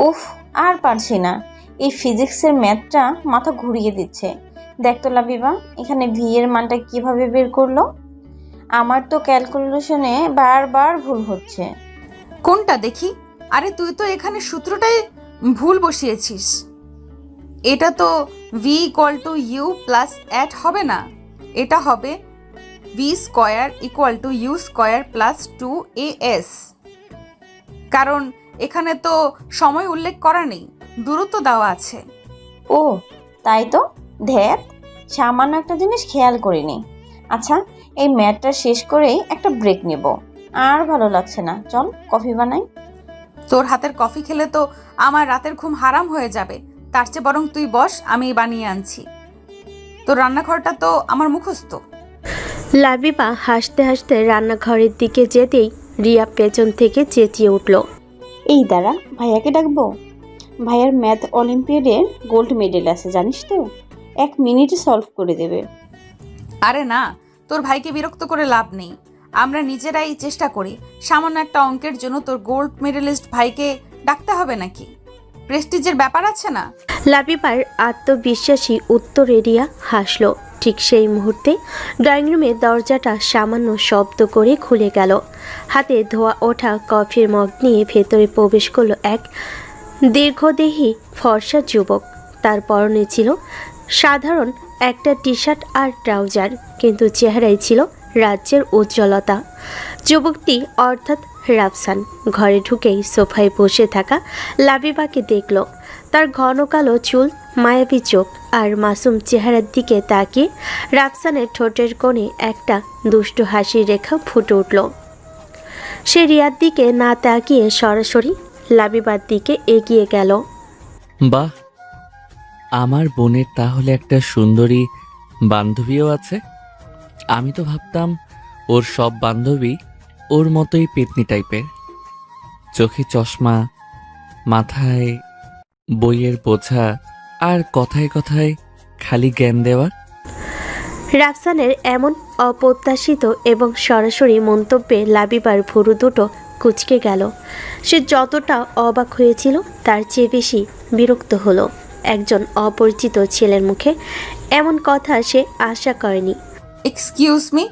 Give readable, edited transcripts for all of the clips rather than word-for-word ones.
উফ, আর পারছি না। এই ফিজিক্সের ম্যাথটা মাথা ঘুরিয়ে দিচ্ছে। দেখ তো লাবিবা, এখানে ভি এর মানটা কিভাবে বের করলো। আমার তো ক্যালকুলেশনে বারবার ভুল হচ্ছে। কোনটা দেখি? আরে তুই তো এখানে সূত্রটাই ভুল বসিয়েছিস। এটা তো V equal to U plus at হবে না, এটা হবে V square equal to U square plus 2as। কারণ এখানে তো সময় উল্লেখ করা নেই, দূরত্ব দেওয়া আছে। ও তাই তো, ধ্যাত, সামান্য একটা জিনিস খেয়াল করিনি। আচ্ছা, এই ম্যাথটা শেষ করেই একটা ব্রেক নেব। আর ভালো লাগছে না, চল কফি বানাই। তোর হাতের কফি খেলে তো আমার রাতের ঘুম হারাম হয়ে যাবে। তার চেয়ে বরং তুই বস, আমি বানিয়ে আনছি। তোর রান্নাঘরটা তো আমার মুখস্থ। লাবিবা হাসতে হাসতে রান্নাঘরের দিকে যেতেই রিয়া পেছন থেকে চেঁচিয়ে উঠল। এই দাঁড়া, ভাইয়াকে ডাকবো। ভাইয়ার ম্যাথ অলিম্পিয়াডের গোল্ড মেডেল আছে জানিস তো, 1 মিনিটে সলভ করে দেবে। আরে না, তোর ভাইকে বিরক্ত করে লাভ নেই। আমরা নিজেরাই চেষ্টা করি। সামান্য একটা অঙ্কের জন্য তোর গোল্ড মেডেলিস্ট ভাইকে ডাকতে হবে নাকি? প্রেস্টিজের ব্যাপার আছে না। লাবিবার আত্মবিশ্বাসী উত্তরে রিয়া হাসল। ঠিক সেই মুহূর্তে ড্রয়িং রুমের দরজাটা সামান্য শব্দ করে খুলে গেল। হাতে ধোয়া ওঠা কফির মগ নিয়ে ভেতরে প্রবেশ করলো এক দীর্ঘদেহী ফর্সা যুবক। তার পরনে ছিল সাধারণ একটা টি শার্ট আর ট্রাউজার, কিন্তু চেহারায় ছিল রাজ্যের উজ্জ্বলতা। যুবকটি অর্থাৎ রাফসান ঘরে ঢুকেই সোফায় বসে থাকা লাবিবাকে দেখল। তার ঘন কালো চুল, মায়াবী চোখ আর মাসুম চেহারার দিকে তাকিয়ে রাফসানের ঠোঁটের কোণে একটা দুষ্টু হাসির রেখা ফুটে উঠল। সে রিয়ার দিকে না তাকিয়ে সরাসরি লাবিবার দিকে এগিয়ে গেল। বাহ, আমার বোনের তাহলে একটা সুন্দরী বান্ধবীও আছে। আমি তো ভাবতাম ওর সব বান্ধবী ওর মতোই পেতনি টাইপের, চোখে চশমা, মাথায় বইয়ের বোঝা, আর কথায় কথায় খালি জ্ঞান দেওয়া। রাফসানের এমন অপ্রত্যাশিত এবং সরাসরি মন্তব্যে লাবিবার ভুরু দুটো কুঁচকে গেল। সে যতটা অবাক হয়েছিল তার চেয়ে বেশি বিরক্ত হলো। একজন অপরিচিত ছেলের মুখে এমন কথা সে আশা করেনি। Excuse me.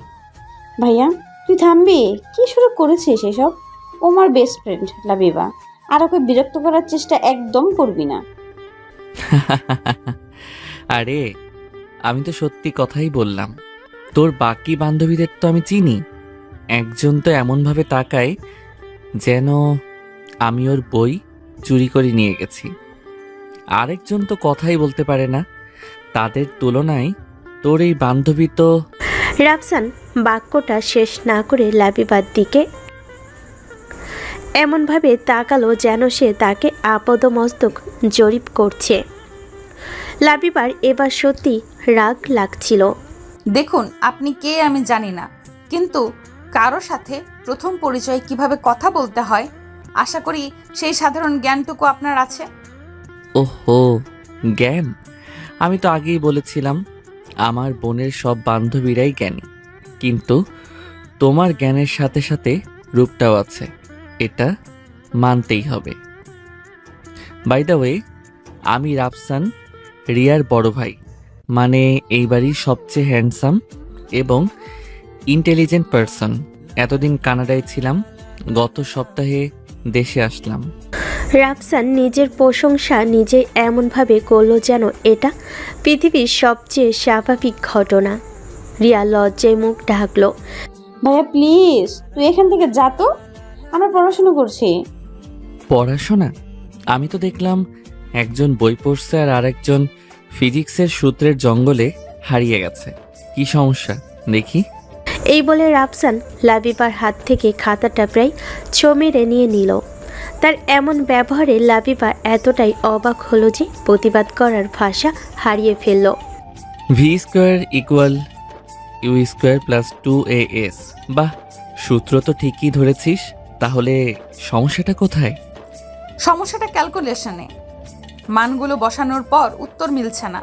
ভাইয়া তুই থামবি? কি শুরু করেছিস এসব? ও আমার বেস্ট ফ্রেন্ড লাবিবা, আর ওকে বিরক্ত করার চেষ্টা একদম করবি না। আরে আমি তো সত্যি কথাই বললাম। তোর বাকি বান্ধবীদের তো আমি চিনি। একজন তো এমনভাবে তাকায় যেন আমি ওর বই চুরি করে নিয়ে গেছি। আরেকজন তো কথাই বলতে পারে না। তাদের তুলনায় তোর এই বান্ধবী তো। রাফসান বাক্যটা শেষ না করে লাবিবার দিকে এমনভাবে তাকালো যেন সে তাকে আপাদমস্তক জরিপ করছে। লাবিবার এবার সত্যি রাগ লাগছিল। দেখুন, আপনি কে আমি জানি না, কিন্তু কারো সাথে প্রথম পরিচয় কিভাবে কথা বলতে হয় আশা করি সেই সাধারণ জ্ঞানটুকু আপনার আছে। ওহো, জ্ঞান? আমি তো আগেই বলেছিলাম আমার বোনের সব বান্ধবীরাই জ্ঞানী, কিন্তু তোমার জ্ঞানের সাথে সাথে রূপটাও আছে, এটা মানতেই হবে। বাই দ্য ওয়ে, আমি রাফসান, রিয়ার বড় ভাই, মানে এই বাড়ির সবচেয়ে হ্যান্ডসাম এবং ইন্টেলিজেন্ট পারসন। এতদিন কানাডায় ছিলাম, গত সপ্তাহে দেশে আসলাম। রাফসান নিজের প্রশংসা নিজে এমনভাবে করল যেন এটা পৃথিবীর সবচেয়ে স্বাভাবিক ঘটনা। রিয়া লজ্জায় মুখ ঢাকল। ভাইয়া প্লিজ তুই এখান থেকে যা তো, আমরা পড়াশোনা করছি। পড়াশোনা? আমি তো দেখলাম একজন বই পড়ছে আর আরেকজন ফিজিক্সের সূত্রের জঙ্গলে হারিয়ে গেছে। কি সমস্যা দেখি? এই বলে রাফসান লাবিবার হাত থেকে খাতাটা প্রায় ছো মেরে নিয়ে নিল। তার এমন ব্যবহারে লাবিবা এতটাই অবাক হলো যে প্রতিবাদ করার ভাষা হারিয়ে ফেলল। V square equal U square plus 2as। বাহ, সূত্র তো ঠিকই ধরেছিস। তাহলে সমস্যাটা কোথায়? সমস্যাটা ক্যালকুলেশনে। মানগুলো বসানোর পর উত্তর মিলছে না।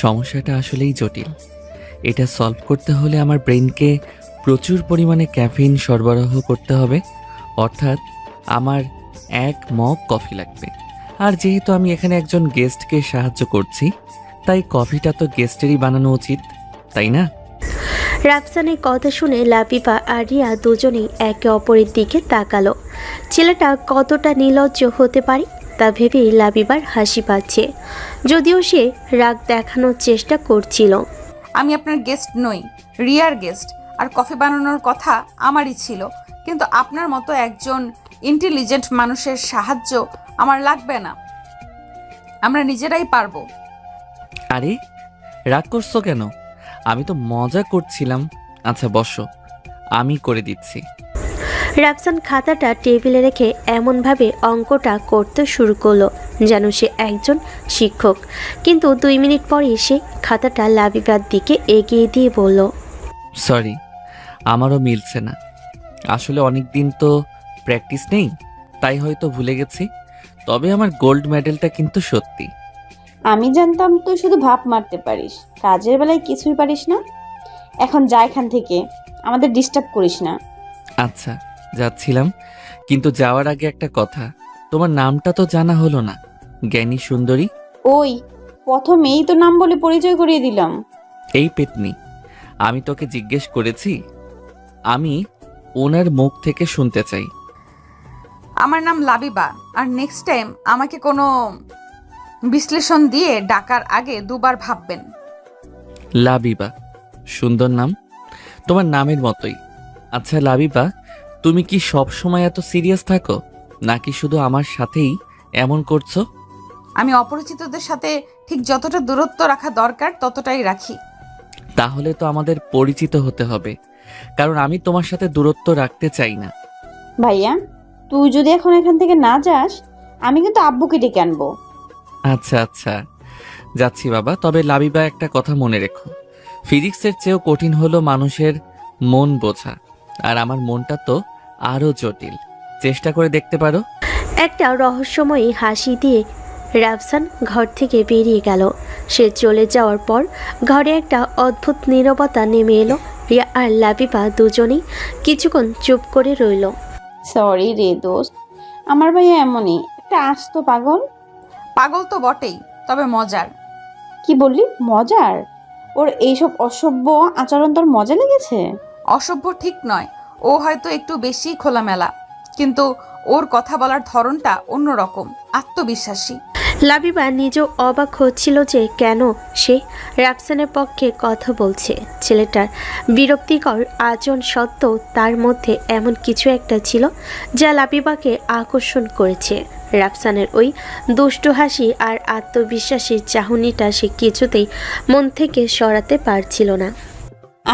সমস্যাটা আসলেই জটিল। এটা সলভ করতে হলে আমার ব্রেনকে প্রচুর পরিমাণে ক্যাফিন সরবরাহ করতে হবে, অর্থাৎ আমার 1 মগ কফি লাগবে। আর যেহেতু আমি এখানে একজন গেস্টকে সাহায্য করছি, তাই কফিটা তো গেস্টেরই বানানো উচিত, তাই না? রাফসানের কথা শুনে লাবিবা আর রিয়া দুজনেই একে অপরের দিকে তাকালো। ছেলেটা কতটা নির্লজ্জ হতে পারে তা ভেবেই লাবিবার হাসি পাচ্ছে, যদিও সে রাগ দেখানোর চেষ্টা করছিল। আমি আপনার গেস্ট নই, রিয়ার গেস্ট। আর কফি বানানোর কথা আমারই ছিল, কিন্তু আপনার মতো একজন ইন্টেলিজেন্ট মানুষের সাহায্য আমার লাগবে না, আমরা নিজেরাই পারবো। আরে রাগ করছো কেন? আমি তো মজা করছিলাম। আচ্ছা বসো, আমি করে দিচ্ছি। রাফসান খাতাটা টেবিলে রেখে এমনভাবে অঙ্কটা করতে শুরু করলো যেন সে একজন শিক্ষক, কিন্তু 2 মিনিট পরে সে খাতাটা লাবিবার দিকে এগিয়ে দিয়ে বলল, সরি, আমারও মিলছে না। আসলে অনেক দিন তো প্র্যাকটিস নেই, তাই হয়তো ভুলে গেছি। তবে আমার গোল্ড মেডেলটা কিন্তু সত্যি। আমি জানতাম তুই শুধু ভাব মারতে পারিস, কাজের বেলায় কিছুই পারিস না। এখন যা এখান থেকে, আমাদের ডিস্টার্ব করিস না। আচ্ছা যাচ্ছিলাম, কিন্তু যাওয়ার আগে একটা কথা, তোমার নামটা তো জানা হলো না। জ্ঞানী সুন্দরী? ওই প্রথমেই তো নাম বলে পরিচয় করিয়ে দিলাম। এই পেতনি, আমি তোকে জিজ্ঞেস করেছি? আমি ওনার মুখ থেকে শুনতে চাই। আমার নাম লাবিবা, আর নেক্সট টাইম আমাকে কোনো বিশ্লেষণ দিয়ে ডাকার আগে 2 বার ভাববেন। লাবিবা, সুন্দর নাম, তোমার নামের মতোই। আচ্ছা লাবিবা, তুমি কি সব সময় এত সিরিয়াস থাকো, নাকি শুধু আমার সাথেই এমন করছো? আমি অপরিচিতদের সাথে ঠিক যতটা দূরত্ব রাখা দরকার ততটাই রাখি। তাহলে তো আমাদের পরিচিত হতে হবে, কারণ আমি তোমার সাথে দূরত্ব রাখতে চাই না। ভাইয়া, তুই যদি এখন এখান থেকে না যাস, আমি কিন্তু আব্বুকে ডেকে আনবো। আচ্ছা আচ্ছা, যাচ্ছি বাবা। তবে লাবিবা, একটা কথা মনে রেখো, ফিজিক্সের চেয়েও কঠিন হলো মানুষের মন বোঝা, আর আমার মনটা তো আরো জটিল। চেষ্টা করে দেখতে পারো। একটা রহস্যময়ী হাসি দিয়ে রাফসান ঘর থেকে বেরিয়ে গেল। সে চলে যাওয়ার পর ঘরে একটা অদ্ভুত নীরবতা নেমে এলো। রিয়া আর লাবিবা দুজনেই কিছুক্ষণ চুপ করে রইল। সরি রে দোস্ত, আমার ভাইয়া এমনই একটা আস্ত পাগল। পাগল তো বটেই, তবে মজার। কি বললি? মজার? ওর এইসব অসভ্য আচরণ তোর মজা লেগেছে? অসভ্য ঠিক নয়, ও হয়তো একটু বেশি খোলামেলা, কিন্তু ওর কথা বলার ধরনটা অন্যরকম, আত্মবিশ্বাসী। লাবিবা নিজেও অবাক হচ্ছিল যে কেন সে রাফসানের পক্ষে কথা বলছে। ছেলেটার বিরক্তিকর আচরণ সত্ত্বেও তার মধ্যে এমন কিছু একটা ছিল যা লাবিবাকে আকর্ষণ করেছে। রাফসানের ওই দুষ্টু হাসি আর আত্মবিশ্বাসী চাহনিটা সে কিছুতেই মন থেকে সরাতে পারছিল না।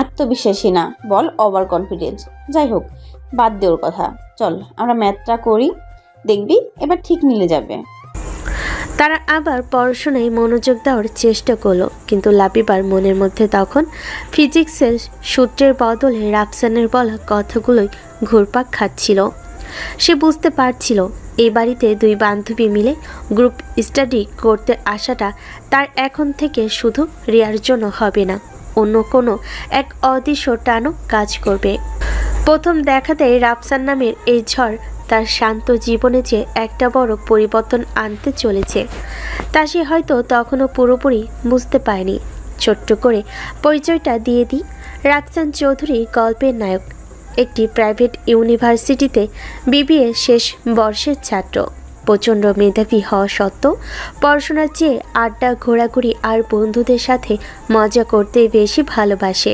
আত্মবিশ্বাসী না, বল ওভার কনফিডেন্স। যাই হোক, বাদ দে ওর কথা। চল আমরা ম্যাথটা করি, দেখবি এবার ঠিক মিলে যাবে। তারা আবার পড়াশোনায় মনোযোগ দেওয়ার চেষ্টা করলো, কিন্তু লাবিবার মনের মধ্যে তখন ফিজিক্সের সূত্রের বদলে রাফসানের বলা কথাগুলোই ঘুরপাক খাচ্ছিল। সে বুঝতে পারছিল এই বাড়িতে 2 বান্ধবী মিলে গ্রুপ স্টাডি করতে আসাটা তার এখন থেকে শুধু রিয়ার জন্য হবে না, অন্য কোনো এক অদৃশ্য টানও কাজ করবে। প্রথম দেখাতেই রাফসান নামের এই ঝড় তার শান্ত জীবনে যে একটা বড় পরিবর্তন আনতে চলেছে তা সে হয়তো তখনও পুরোপুরি বুঝতে পারেনি। ছোট্ট করে পরিচয়টা দিয়ে দিই, রাফসান চৌধুরী গল্পের নায়ক, একটি প্রাইভেট ইউনিভার্সিটিতে বিবিএ শেষ বর্ষের ছাত্র। প্রচণ্ড মেধাবী হওয়া সত্ত্বেও পড়াশোনার চেয়ে আড্ডা, ঘোরাঘুরি আর বন্ধুদের সাথে মজা করতে বেশি ভালোবাসে।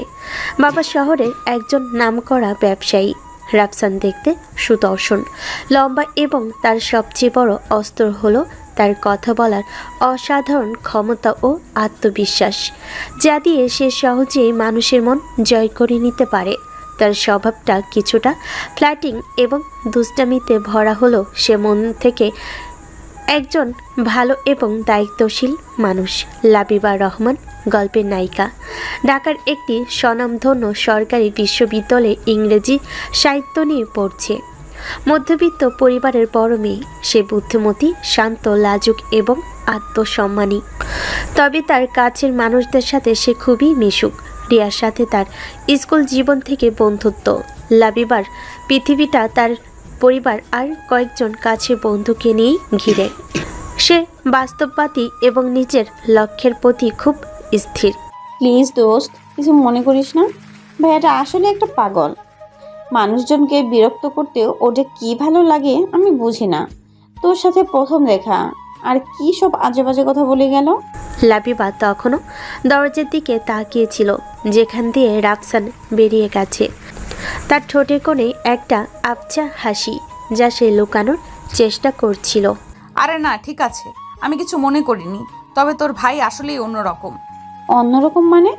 বাবা শহরের একজন নামকরা ব্যবসায়ী। রাফসান দেখতে সুদর্শন, লম্বা এবং তার সবচেয়ে বড় অস্ত্র হলো তার কথা বলার অসাধারণ ক্ষমতা ও আত্মবিশ্বাস, যা দিয়ে সে সহজেই মানুষের মন জয় করে নিতে পারে। তার স্বভাবটা কিছুটা ফ্ল্যাটিং এবং দুষ্টামিতে ভরা হলো সে মন থেকে একজন ভালো এবং দায়িত্বশীল মানুষ। লাবিবা রহমান গল্পের নায়িকা, ঢাকার একটি স্বনামধন্য সরকারি বিশ্ববিদ্যালয়ে ইংরেজি সাহিত্য নিয়ে পড়ছে। মধ্যবিত্ত পরিবারের বড় মেয়ে, সে বুদ্ধিমতী, শান্ত, লাজুক এবং আত্মসম্মানী। তবে তার কাছের মানুষদের সাথে সে খুবই মিশুক। রিয়ার সাথে তার স্কুল জীবন থেকে বন্ধুত্ব। লাবিবার পৃথিবীটা তার পরিবার আর কয়েকজন কাছের বন্ধুকে নিয়েই ঘিরে। সে বাস্তববাদী এবং নিজের লক্ষ্যের প্রতি খুব স্থির। প্লিজ দোস্ত, কিছু মনে করিস না। ভাইয়াটা আসলে একটা পাগল। মানুষজনকে বিরক্ত করতেও ওটা কি ভালো লাগে আমি বুঝি না। তোর সাথে প্রথম দেখা আর কি সব আজে বাজে কথা বলে গেল। লাবিবা তখনও দরজার দিকে তাকিয়েছিল, যেখান দিয়ে রাফসান বেরিয়ে গেছে। তার ঠোঁটের কোণে একটা আবছা হাসি, যা সে লুকানোর চেষ্টা করছিল। আরে না, ঠিক আছে, আমি কিছু মনে করিনি। তবে তোর ভাই আসলেই অন্যরকম। অন্যরকম মানে?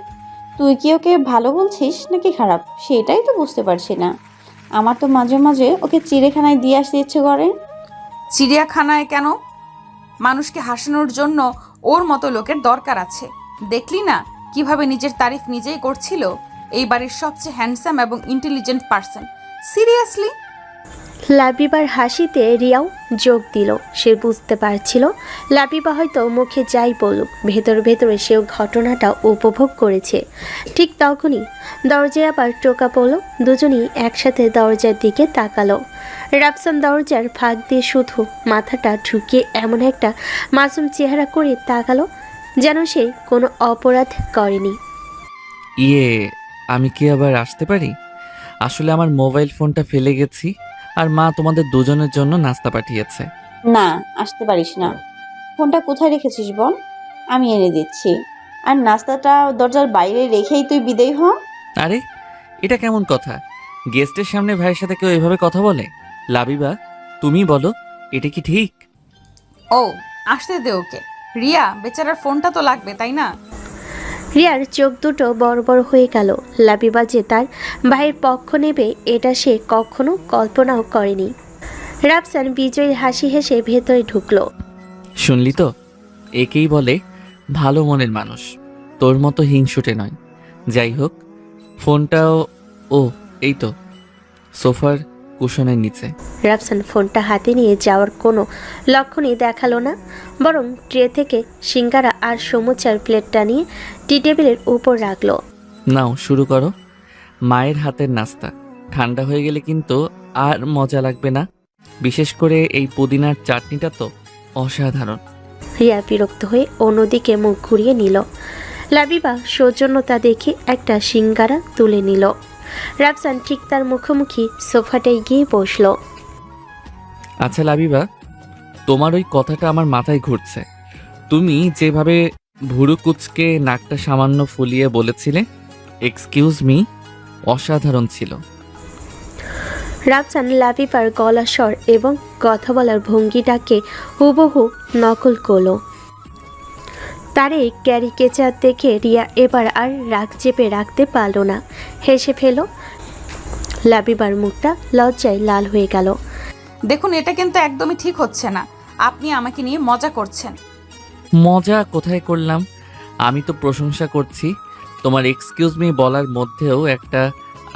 তুই কি ওকে ভালো বলছিস নাকি খারাপ, সেটাই তো বুঝতে পারছি না। আমার তো মাঝে মাঝে ওকে চিড়িয়াখানায় দিয়ে আসতে ইচ্ছে করে। চিড়িয়াখানায় কেন? মানুষকে হাসানোর জন্য ওর মতো লোকের দরকার আছে। দেখলি না কিভাবে নিজের তারিফ নিজেই করছিল? এই বাড়ির সবচেয়ে হ্যান্ডসাম এবং ইন্টেলিজেন্ট পার্সন। সিরিয়াসলি? লাবিবার হাসিতে রিয়াও যোগ দিল। সে বুঝতে পারছিল লাবিবা হয়তো মুখে যাই বলুক, ভেতর ভেতরে সেও ঘটনাটা উপভোগ করেছে। ঠিক তখনই দরজায় আবার টোকা পড়ল। দুজনেই একসাথে দরজার দিকে তাকালো। রাফসান দরজার ফাঁক দিয়ে শুধু মাথাটা ঢুকিয়ে এমন একটা মাসুম চেহারা করে তাকালো, যেন সে কোনো অপরাধ করেনি। আমি কি আবার আসতে পারি? আসলে আমার মোবাইল ফোনটা ফেলে গেছি, আর মা তোমাদের দুজনের জন্য নাস্তা পাঠিয়েছে। না, আসতে পারিস না। ফোনটা কোথায় রেখেছিস বল, আমি এনে দিচ্ছি। আর নাস্তাটা দরজার বাইরে রেখেই তুই বিদেয় হ। আরে, এটা কেমন কথা? গেস্টের সামনে ভাইয়ের সাথে কেউ এভাবে কথা বলে? লাবিবা, তুমি বলো, এটা কি ঠিক? ও, আসতে দে ওকে। রিয়া, বেচারার ফোনটা তো লাগবে, তাই না? রিয়ার চোখ দুটো বড় বড় হয়ে গেল। লাবিবা যে তার ভাইয়ের পক্ষ নেবে এটা সে কখনো কল্পনাও করেনি। রাফসান বিজয়ীর হাসি হেসে ভেতরে ঢুকলো। শুনলি তো, একেই বলে ভালো মনের মানুষ, তোর মতো হিংসুটে নয়। যাই হোক, ফোনটাও এই তো সোফার কুশনের নিচে। রাফসান ফোনটা হাতে নিয়ে যাওয়ার কোনো লক্ষণই দেখালো না, বরং ট্রে থেকে সিঙ্গারা আর সমুচার প্লেটটা নিয়ে টি টেবিলের উপর রাখলো। নাও, শুরু করো। মায়ের হাতের নাস্তা ঠান্ডা হয়ে গেলে কিন্তু আর মজা লাগবে না। বিশেষ করে এই পুদিনার চাটনিটা তো অসাধারণ। রিয়া বিরক্ত হয়ে অন্যদিকে মুখ ঘুরিয়ে নিল। লাবিবা সৌজন্যতা দেখে একটা সিঙ্গারা তুলে নিল। রাফসান ঠিক তার মুখোমুখি সোফাটায় গিয়ে বসলো। আচ্ছা লাবিবা, তোমার ওই কথাটা আমার মাথায় ঘুরছে। তুমি যেভাবে ভুরু কুচকে নাকটা সামান্য ফুলিয়ে বলেছিলে এক্সকিউজ মি, অসাধারণ ছিল। রাফসান লাবিবার গলা স্বর এবং কথা বলার ভঙ্গিটাকে হুবহু নকল করলো। তার এই ক্যারিকেচার দেখে রিয়া এবার আর রাগ চেপে রাখতে পারল না, হেসে ফেল। লাবিবার মুখটা লজ্জায় লাল হয়ে গেল। দেখুন, এটা কিন্তু একদমই ঠিক হচ্ছে না। আপনি আমাকে নিয়ে মজা করছেন। মজা কোথায় করলাম? আমি তো প্রশংসা করছি। তোমার এক্সকিউজ মি বলার মধ্যেও একটা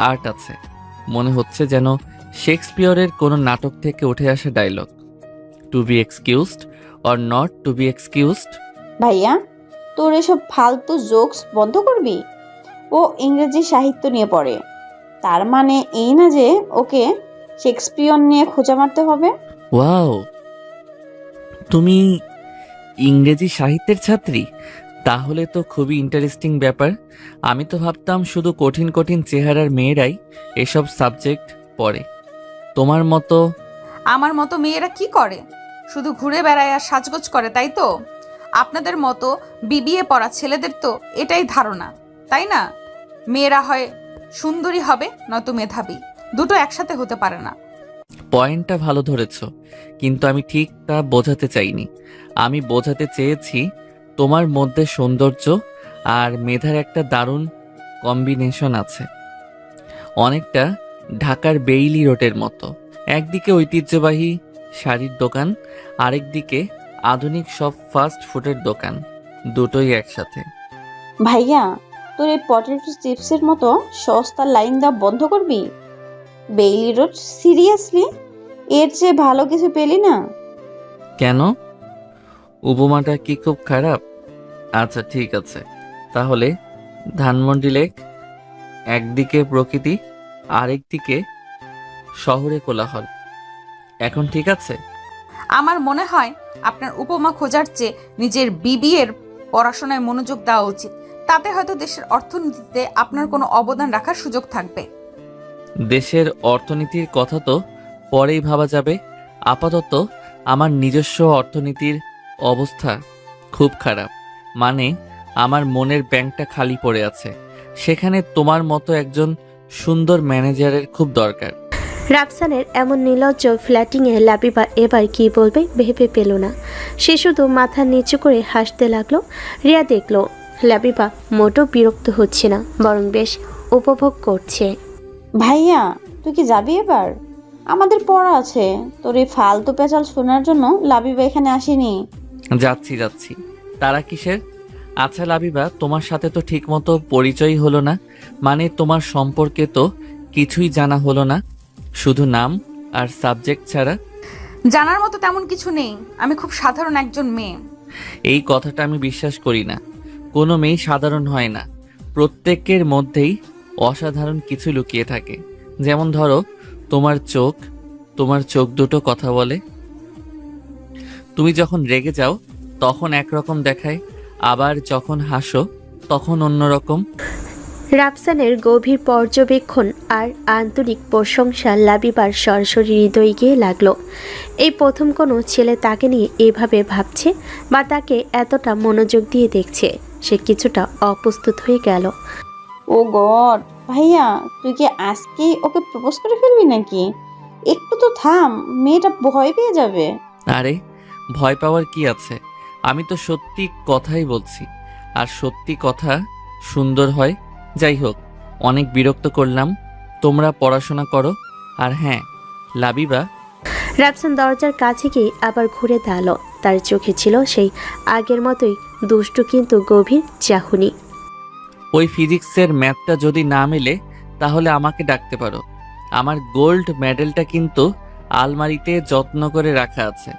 আর্ট আছে। মনে হচ্ছে যেন শেক্সপিয়রের কোনো নাটক থেকে উঠে আসা dialogue. To be excused or not to be excused. ভাইয়া, তোর এসব ফালতু জোকস বন্ধ করবি? ও ইংরেজি সাহিত্য নিয়ে পড়ে, তার মানে এই না যে ওকে শেক্সপিয়র নিয়ে খোঁজা মারতে হবে। ওয়াও, তুমি ইংরেজি সাহিত্যের ছাত্রী? তাহলে তো খুবই ইন্টারেস্টিং ব্যাপার। আমি তো ভাবতাম শুধু কঠিন কঠিন চেহারার মেয়েরাই এসব সাবজেক্ট পড়ে। তোমার মতো আমার মতো মেয়েরা কি করে? শুধু ঘুরে বেড়ায় আর সাজগোজ করে, তাই তো? আপনাদের মতো বিবিএ পড়া ছেলেদের তো এটাই ধারণা, তাই না? মেয়েরা হয় সুন্দরী হবে, নয়তো মেধাবী। দুটো একসাথে হতে পারে না। পয়েন্টটা ভালো ধরেছ, কিন্তু আমি ঠিক তা বোঝাতে চাইনি। আমি বোঝাতে চেয়েছি তোমার মধ্যে সৌন্দর্য আর মেধার একটা দারুণ কম্বিনেশন আছে। অনেকটা ঢাকার বেইলি রোডের মতো। একদিকে ঐতিহ্যবাহী শাড়ির দোকান, আরেকদিকে আধুনিক সব ফাস্ট ফুডের দোকান, দুটোই একসাথে। ভাইয়া, তোর এই পটেটো চিপসের মতো সস্তা লাইন দেওয়া বন্ধ করবি? Bailey road, seriously? এর চেয়ে ভালো কিছু পেলি না? কেন, উপমাটা কি খুব খারাপ? আচ্ছা ঠিক আছে, তাহলে ধানমন্ডি লেক। একদিকে প্রকৃতি, আরেকদিকে শহরে কোলাহল। এখন ঠিক আছে? আমার মনে হয় আপনার উপমা খোঁজার চেয়ে নিজের বিবিএর পড়াশোনায় মনোযোগ দেওয়া উচিত। তাতে হয়তো দেশের অর্থনীতিতে আপনার কোনো অবদান রাখার সুযোগ থাকবে। দেশের অর্থনীতির কথা তো পরেই ভাবা যাবে। আপাতত আমার নিজস্ব অর্থনীতির অবস্থা খুব খারাপ। মানে আমার মনের ব্যাংকটা খালি পড়ে আছে। সেখানে তোমার মতো একজন সুন্দর ম্যানেজারের খুব দরকার। রাফসানের এমন নির্লজ্জ ফ্ল্যাটিংয়ে লাবিবা এবার কি বলবে ভেবে পেল না। সে শুধু মাথা নিচু করে হাসতে লাগলো। রিয়া দেখল লাবিবা মোটো বিরক্ত হচ্ছে না, বরং বেশ উপভোগ করছে। ভাইয়া তুই কি যাবি এবার? আমাদের পড়া আছে। তোর এই ফালতু পেঁচাল শোনার জন্য লাবিবা এখানে আসেনি। যাচ্ছি। তারা কিসের? আচ্ছা লাবিবা, তোমার সাথে তো ঠিকমতো পরিচয় হলো না। মানে তোমার সম্পর্কে তো কিছুই জানা হলো না, শুধু নাম আর সাবজেক্ট ছাড়া। জানার মতো তেমন কিছু নেই। আমি খুব সাধারণ একজন মেয়ে। এই কথাটা আমি বিশ্বাস করি না। কোনো মেয়ে সাধারণ হয় না। প্রত্যেকের মধ্যেই অসাধারণ কিছু লুকিয়ে থাকে। যেমন ধরো তোমার চোখ দুটো কথা বলে। তুমি যখন রেগে যাও তখন একরকম দেখায়, আবার যখন হাসো তখন অন্যরকম। রাফসানের গভীর পর্যবেক্ষণ আর আন্তরিক প্রশংসা লাবিবার সরাসরি হৃদয়ে গিয়ে লাগলো। এই প্রথম কোনো ছেলে তাকে নিয়ে এভাবে ভাবছে বা তাকে এতটা মনোযোগ দিয়ে দেখছে। সে কিছুটা অপ্রস্তুত হয়ে গেল। ও গড, ভাইয়া তুই কি আজকেই ওকে প্রপোজ করে ফেলবি নাকি? একটু তো থাম, মেয়েটা ভয় পেয়ে যাবে। আরে ভয় পাওয়ার কি আছে? আমি তো সত্যি কথাই বলছি, আর সত্যি কথা সুন্দর হয়। যাই হোক, অনেক বিরক্ত করলাম। তোমরা পড়াশোনা করো। আর হ্যাঁ লাবিবা। রাফসান দরজার কাছে গিয়ে আবার ঘুরে দাঁড়ালো। তার চোখে ছিল সেই আগের মতোই দুষ্টু কিন্তু গভীর চাহনি। ওই ফিজিক্সের ম্যাথটা যদি না মেলে তাহলে আমাকে ডাকতে পারো। আমার গোল্ড মেডেলটা কিন্তু আলমারিতে যত্ন করে রাখা আছে,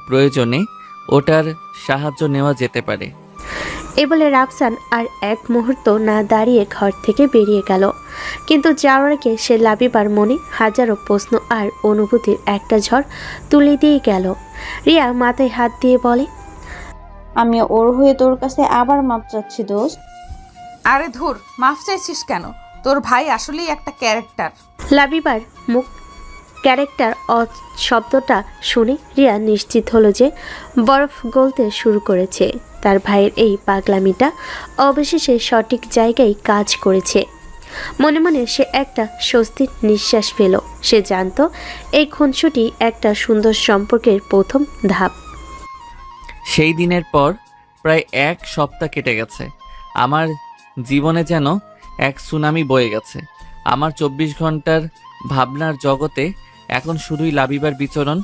প্রয়োজনে ওটার সাহায্য নেওয়া যেতে পারে। এ বলে রাফসান আর এক মুহূর্ত না দাঁড়িয়ে ঘর থেকে বেরিয়ে গেল। কিন্তু যাওয়ার আগে সে লাবিবার মনে হাজারো প্রশ্ন আর অনুভূতির একটা ঝড় তুলে দিয়ে গেল। রিয়া মাথায় হাত দিয়ে বলে, আমি ওর হয়ে তোর কাছে আবার মাপ চাচ্ছি দোস্ত। আরে ধুর, মাফ চাইছিস কেন? তোর ভাই আসলেই একটা ক্যারেক্টার। লাবিবার মুখ ক্যারেক্টার শব্দটা শুনে রিয়া নিশ্চিত হলো যে বরফ গলতে শুরু করেছে। তার ভাইয়ের এই পাগলামিটা অবশেষে সঠিক জায়গায় কাজ করেছে। মনে মনে সে একটা স্বস্তির নিঃশ্বাস পেল। সে জানতো এই খুনসুটি একটা সুন্দর সম্পর্কের প্রথম ধাপ। সেই দিনের পর প্রায় এক সপ্তাহ কেটে গেছে। আমার জীবনে যেন এক সুনামি বয়ে গেছে। আমার 24 ঘন্টার ভাবনার জগতে এখন শুধুই লাবিবার বিচরণ,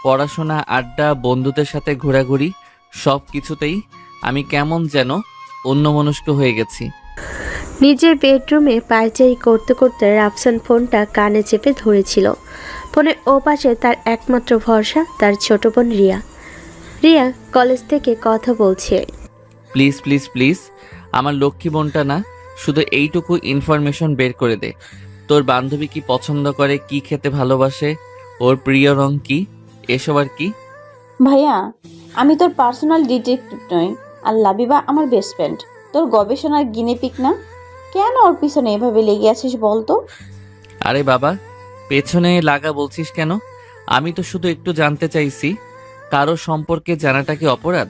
পড়াশোনা, আড্ডা, বন্ধুদের সাথে ঘোরাঘুরি, সব কিছুতেই আমি কেমন যেন অন্যমনস্ক হয়ে গেছি। নিজের বেডরুমে পায়চারি করতে করতে রাফসান ফোনটা কানে চেপে ধরেছিল। ফোনের ওপাশে তার একমাত্র ভরসা তার ছোট বোন রিয়া। রিয়া কলেজ থেকে কথা বলছে। প্লিজ প্লিজ প্লিজ, আমার লক্ষ্মী বোনটা না, শুধু এইটুকু ইনফরমেশন বের করে দে। তোর বান্ধবী কি পছন্দ করে, কি খেতে ভালোবাসে, ওর প্রিয় রং কি, এসব আর কি। ভাইয়া আমি তোর পার্সোনাল ডিটেকটিভ নই, আর লাবিবা আমার বেস্ট ফ্রেন্ড। তোর গবেষণার গিনিপিক না। কেন ওর পিছনে এভাবে লেগে আছিস বলতো? আরে বাবা, পেছনে লাগা বলছিস কেন? আমি তো শুধু একটু জানতে চাইছি। কারো সম্পর্কে জানাটা কি অপরাধ?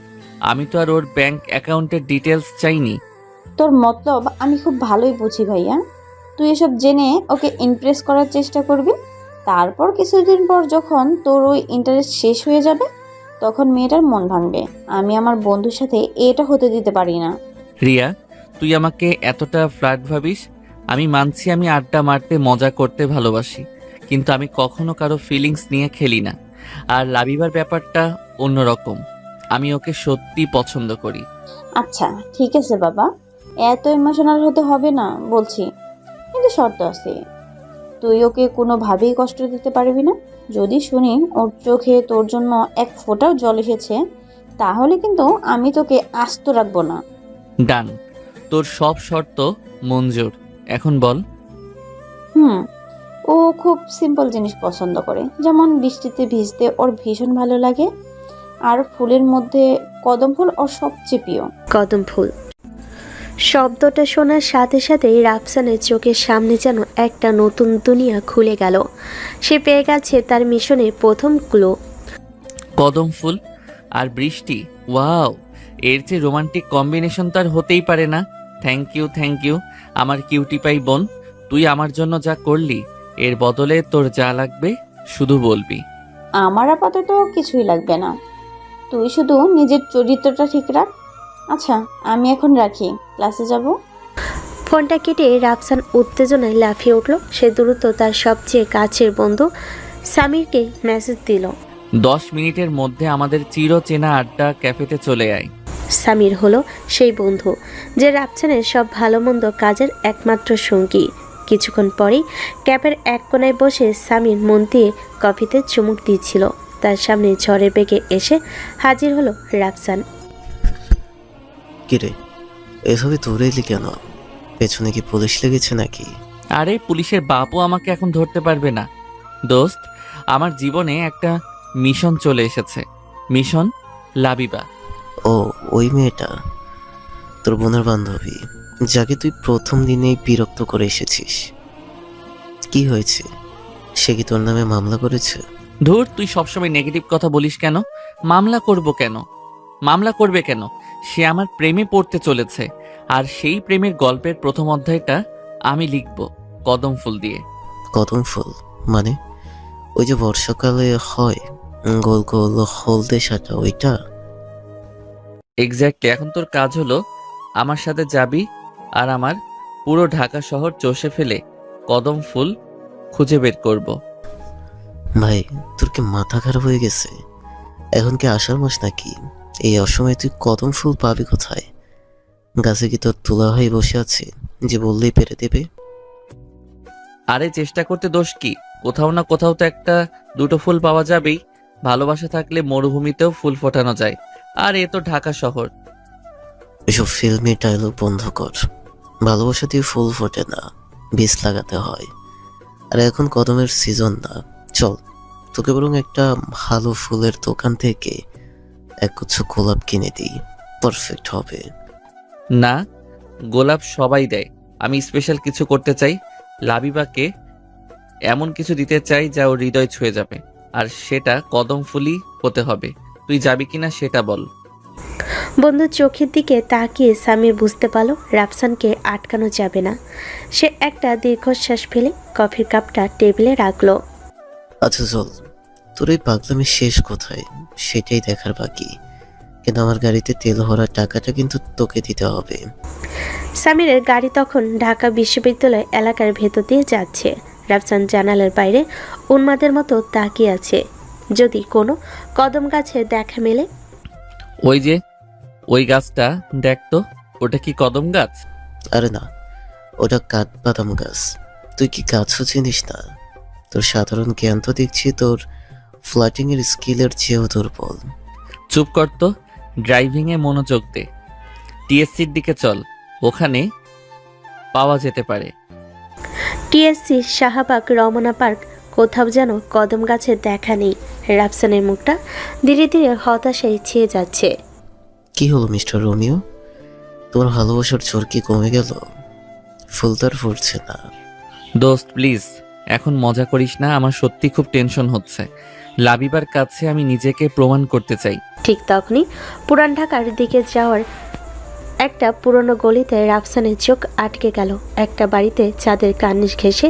আমি তো আর ওর ব্যাংক অ্যাকাউন্টের ডিটেলস চাইনি। তোর মতলব আমি খুব ভালোই বুঝি ভাইয়া। তুই এসব জেনে ওকে ইমপ্রেস করার চেষ্টা করবি। তারপর কিছুদিন পর যখন তোর ওই ইন্টারেস্ট শেষ হয়ে যাবে তখন মেয়েটার মন ভাঙবে। আমি আমার বন্ধুর সাথে এটা হতে দিতে পারি না। রিয়া, তুই আমাকে এতটা ফ্ল্যাট ভাবিস? আমি মানছি আমি আড্ডা মারতে, মজা করতে ভালোবাসি, কিন্তু আমি কখনো কারো ফিলিংস নিয়ে খেলি না। আর লাবিবার ব্যাপারটা অন্যরকম। আমি ওকে সত্যি পছন্দ করি। আচ্ছা ঠিক আছে বাবা, এত ইমোশনাল হতে হবে না বলছি, কিন্তু শর্ত আছে। তুই ওকে কোনোভাবেই কষ্ট দিতে পারবি না। যদি শুনি ওর চোখে তোর জন্য এক ফোঁটাও জল এসেছে তাহলে কিন্তু আমি তোকে আস্ত রাখবো না। ডান, তোর সব শর্ত মঞ্জুর। এখন বল। হুম, ও খুব সিম্পল জিনিস পছন্দ করে, যেমন বৃষ্টিতে ভিজতে ওর ভীষণ ভালো লাগে। আর ফুলের মধ্যে কদম ফুল ওর সবচেয়ে প্রিয়। কদম ফুল শব্দটা শোনার সাথে সাথেই রাফসানের চোখের সামনে যেন একটা নতুন দুনিয়া খুলে গেল। সে পেয়ে গেছে তার মিশনের প্রথম ক্লু। কদম ফুল আর বৃষ্টি, ওয়াও, এর যে রোমান্টিক কম্বিনেশন তার হতেই পারে না। থ্যাংক ইউ আমার কিউটি পাই বোন। তুই আমার জন্য যা করলি, এর বদলে তোর যা লাগবে শুধু বলবি। আমার আপাতত কিছুই লাগবে না, তুই শুধু নিজের চরিত্রটা ঠিক রাখ। আচ্ছা, আমি এখন রাখি, ক্লাসে যাব। ফোনটা কেটে রাফসান উত্তেজনায় লাফিয়ে উঠল। সে দ্রুত তার সবচেয়ে কাছের বন্ধু সামিরকে মেসেজ দিল। 10 মিনিটের মধ্যে আমাদের চিরচেনা আড্ডা ক্যাফেতে চলে আয়। সামির হলো সেই বন্ধু যে রাফসানের সব ভালো মন্দ কাজের একমাত্র সঙ্গী। কিছুক্ষণ পরেই ক্যাফের এক কোনায় বসে সামির মন দিয়ে কফিতে চুমুক দিচ্ছিল। তার সামনে ঝড়ের বেগে এসে হাজির হলো রাফসান। কিরে, এভাবে দৌড়ে এলি কেন? পেছনে কি পুলিশ লেগেছে নাকি? আরে পুলিশের বাপও আমাকে এখন ধরতে পারবে না দোস্ত। আমার জীবনে একটা মিশন চলে এসেছে। মিশন লাবিবা। ও, ওই মেয়েটা তোর বোনের বান্ধবী, যাকে তুই প্রথম দিনেই বিরক্ত করে এসেছিস। কি হয়েছে? সে কি তোর নামে মামলা করেছে? ধুর, তুই সবসময় নেগেটিভ কথা বলিস কেন? মামলা করবে কেন? সে আমার প্রেমে পড়তে চলেছে, আর সেই প্রেমের গল্পের প্রথম অধ্যায়টা আমি লিখব কদম ফুল দিয়ে। কদম ফুল মানে ওই যে বর্ষাকালে হয়, গোল গোল হলদে সাটা, ওইটা? এক্স্যাক্টলি। এখন তোর কাজ হলো আমার সাথে যাবি, আর আমার পুরো ঢাকা শহর চষে ফেলে কদম ফুল খুঁজে বের করব। ভাই, তোর কি মাথা খারাপ হয়ে গেছে? এখন কি আষাঢ় মাস নাকি? এই অসময়ে তুই কদম ফুল পাবি কোথায়? গাছে কি তোর তুলা হয়ে বসে আছে যে বললেই পেরে দেবে? আরে চেষ্টা করতে দোষ কি? কোথাও না কোথাও তো একটা দুটো ফুল পাওয়া যাবেই। ভালোবাসা থাকলে মরুভূমিতেও ফুল ফোটানো যায়, আর এ তো ঢাকা শহর। এসব ফিল্মি ডায়লগ বন্ধ কর। ভালোবাসা দিয়ে ফুল ফোটে না, বীজ লাগাতে হয়। আর এখন কদমের সিজন না। চল, তোকে বরং একটা ভালো ফুলের দোকান থেকে একগুচ্ছ গোলাপ কিনে দিই, পারফেক্ট হবে। না, গোলাপ সবাই দেয়, আমি স্পেশাল কিছু করতে চাই। লাবিবাকে এমন কিছু দিতে চাই যা ওর হৃদয় ছুঁয়ে যাবে, আর সেটা কদম ফুলই হতে হবে। তুই যাবি কিনা সেটা বল। বন্ধুর চোখের দিকে তাকিয়ে সামির বুঝতে পারল রাফসানকে আটকানো যাবে না। সে একটা দীর্ঘশ্বাস ফেলে কফির কাপটা টেবিলে রাখলো। আচ্ছা চল, তোর এই পাগলামি শেষ কোথায় সেটাই দেখার বাকি। কিন্তু আমার গাড়িতে তেল ভরার টাকাটা কিন্তু তোকে দিতে হবে। সামিরের গাড়ি তখন ঢাকা বিশ্ববিদ্যালয় এলাকার ভেতর দিয়ে যাচ্ছে। রাফসান জানালার বাইরে উন্মাদের মতো তাকিয়ে আছে, যদি কোনো কদম গাছে দেখা মেলে। ওই যে ওই গাছটা দেখ তো, ওটা কি কদম গাছ? আরে না, ওটা কাঠবাদাম গাছ। তুই কি গাছও চিনিস না? তোর সাধারণ জ্ঞান তো দেখছি তোর ফ্লাটিং এর স্কিলের চেয়েও দুর্বল। চুপ কর তো, ড্রাইভিংয়ে মনোযোগ দে। টিএসসির দিকে চল, ওখানে পাওয়া যেতে পারে। টিএসসি, শাহবাগ, রমনা পার্ক, কোথাও যেন কদম গাছের দেখা নেই। রাফসানের মুখটা ধীরে ধীরে হতাশায় ছেয়ে যাচ্ছে। কি হলো মিস্টার রোমিও, তোমার ভালোবাসার জোর কি কমে গেল? ফুল তার ফুটছে না। দোস্ত প্লিজ, এখন মজা করিস না, আমার সত্যি খুব টেনশন হচ্ছে। লাবিবার কাছে আমি নিজেকে প্রমাণ করতে চাই। ঠিক তখনই পুরান ঢাকার দিকে যাওয়ার একটা পুরনো গলিতে রাফসানের চোখ আটকে গেল। একটা বাড়িতে চাঁদের কার্নিশ ঘেঁষে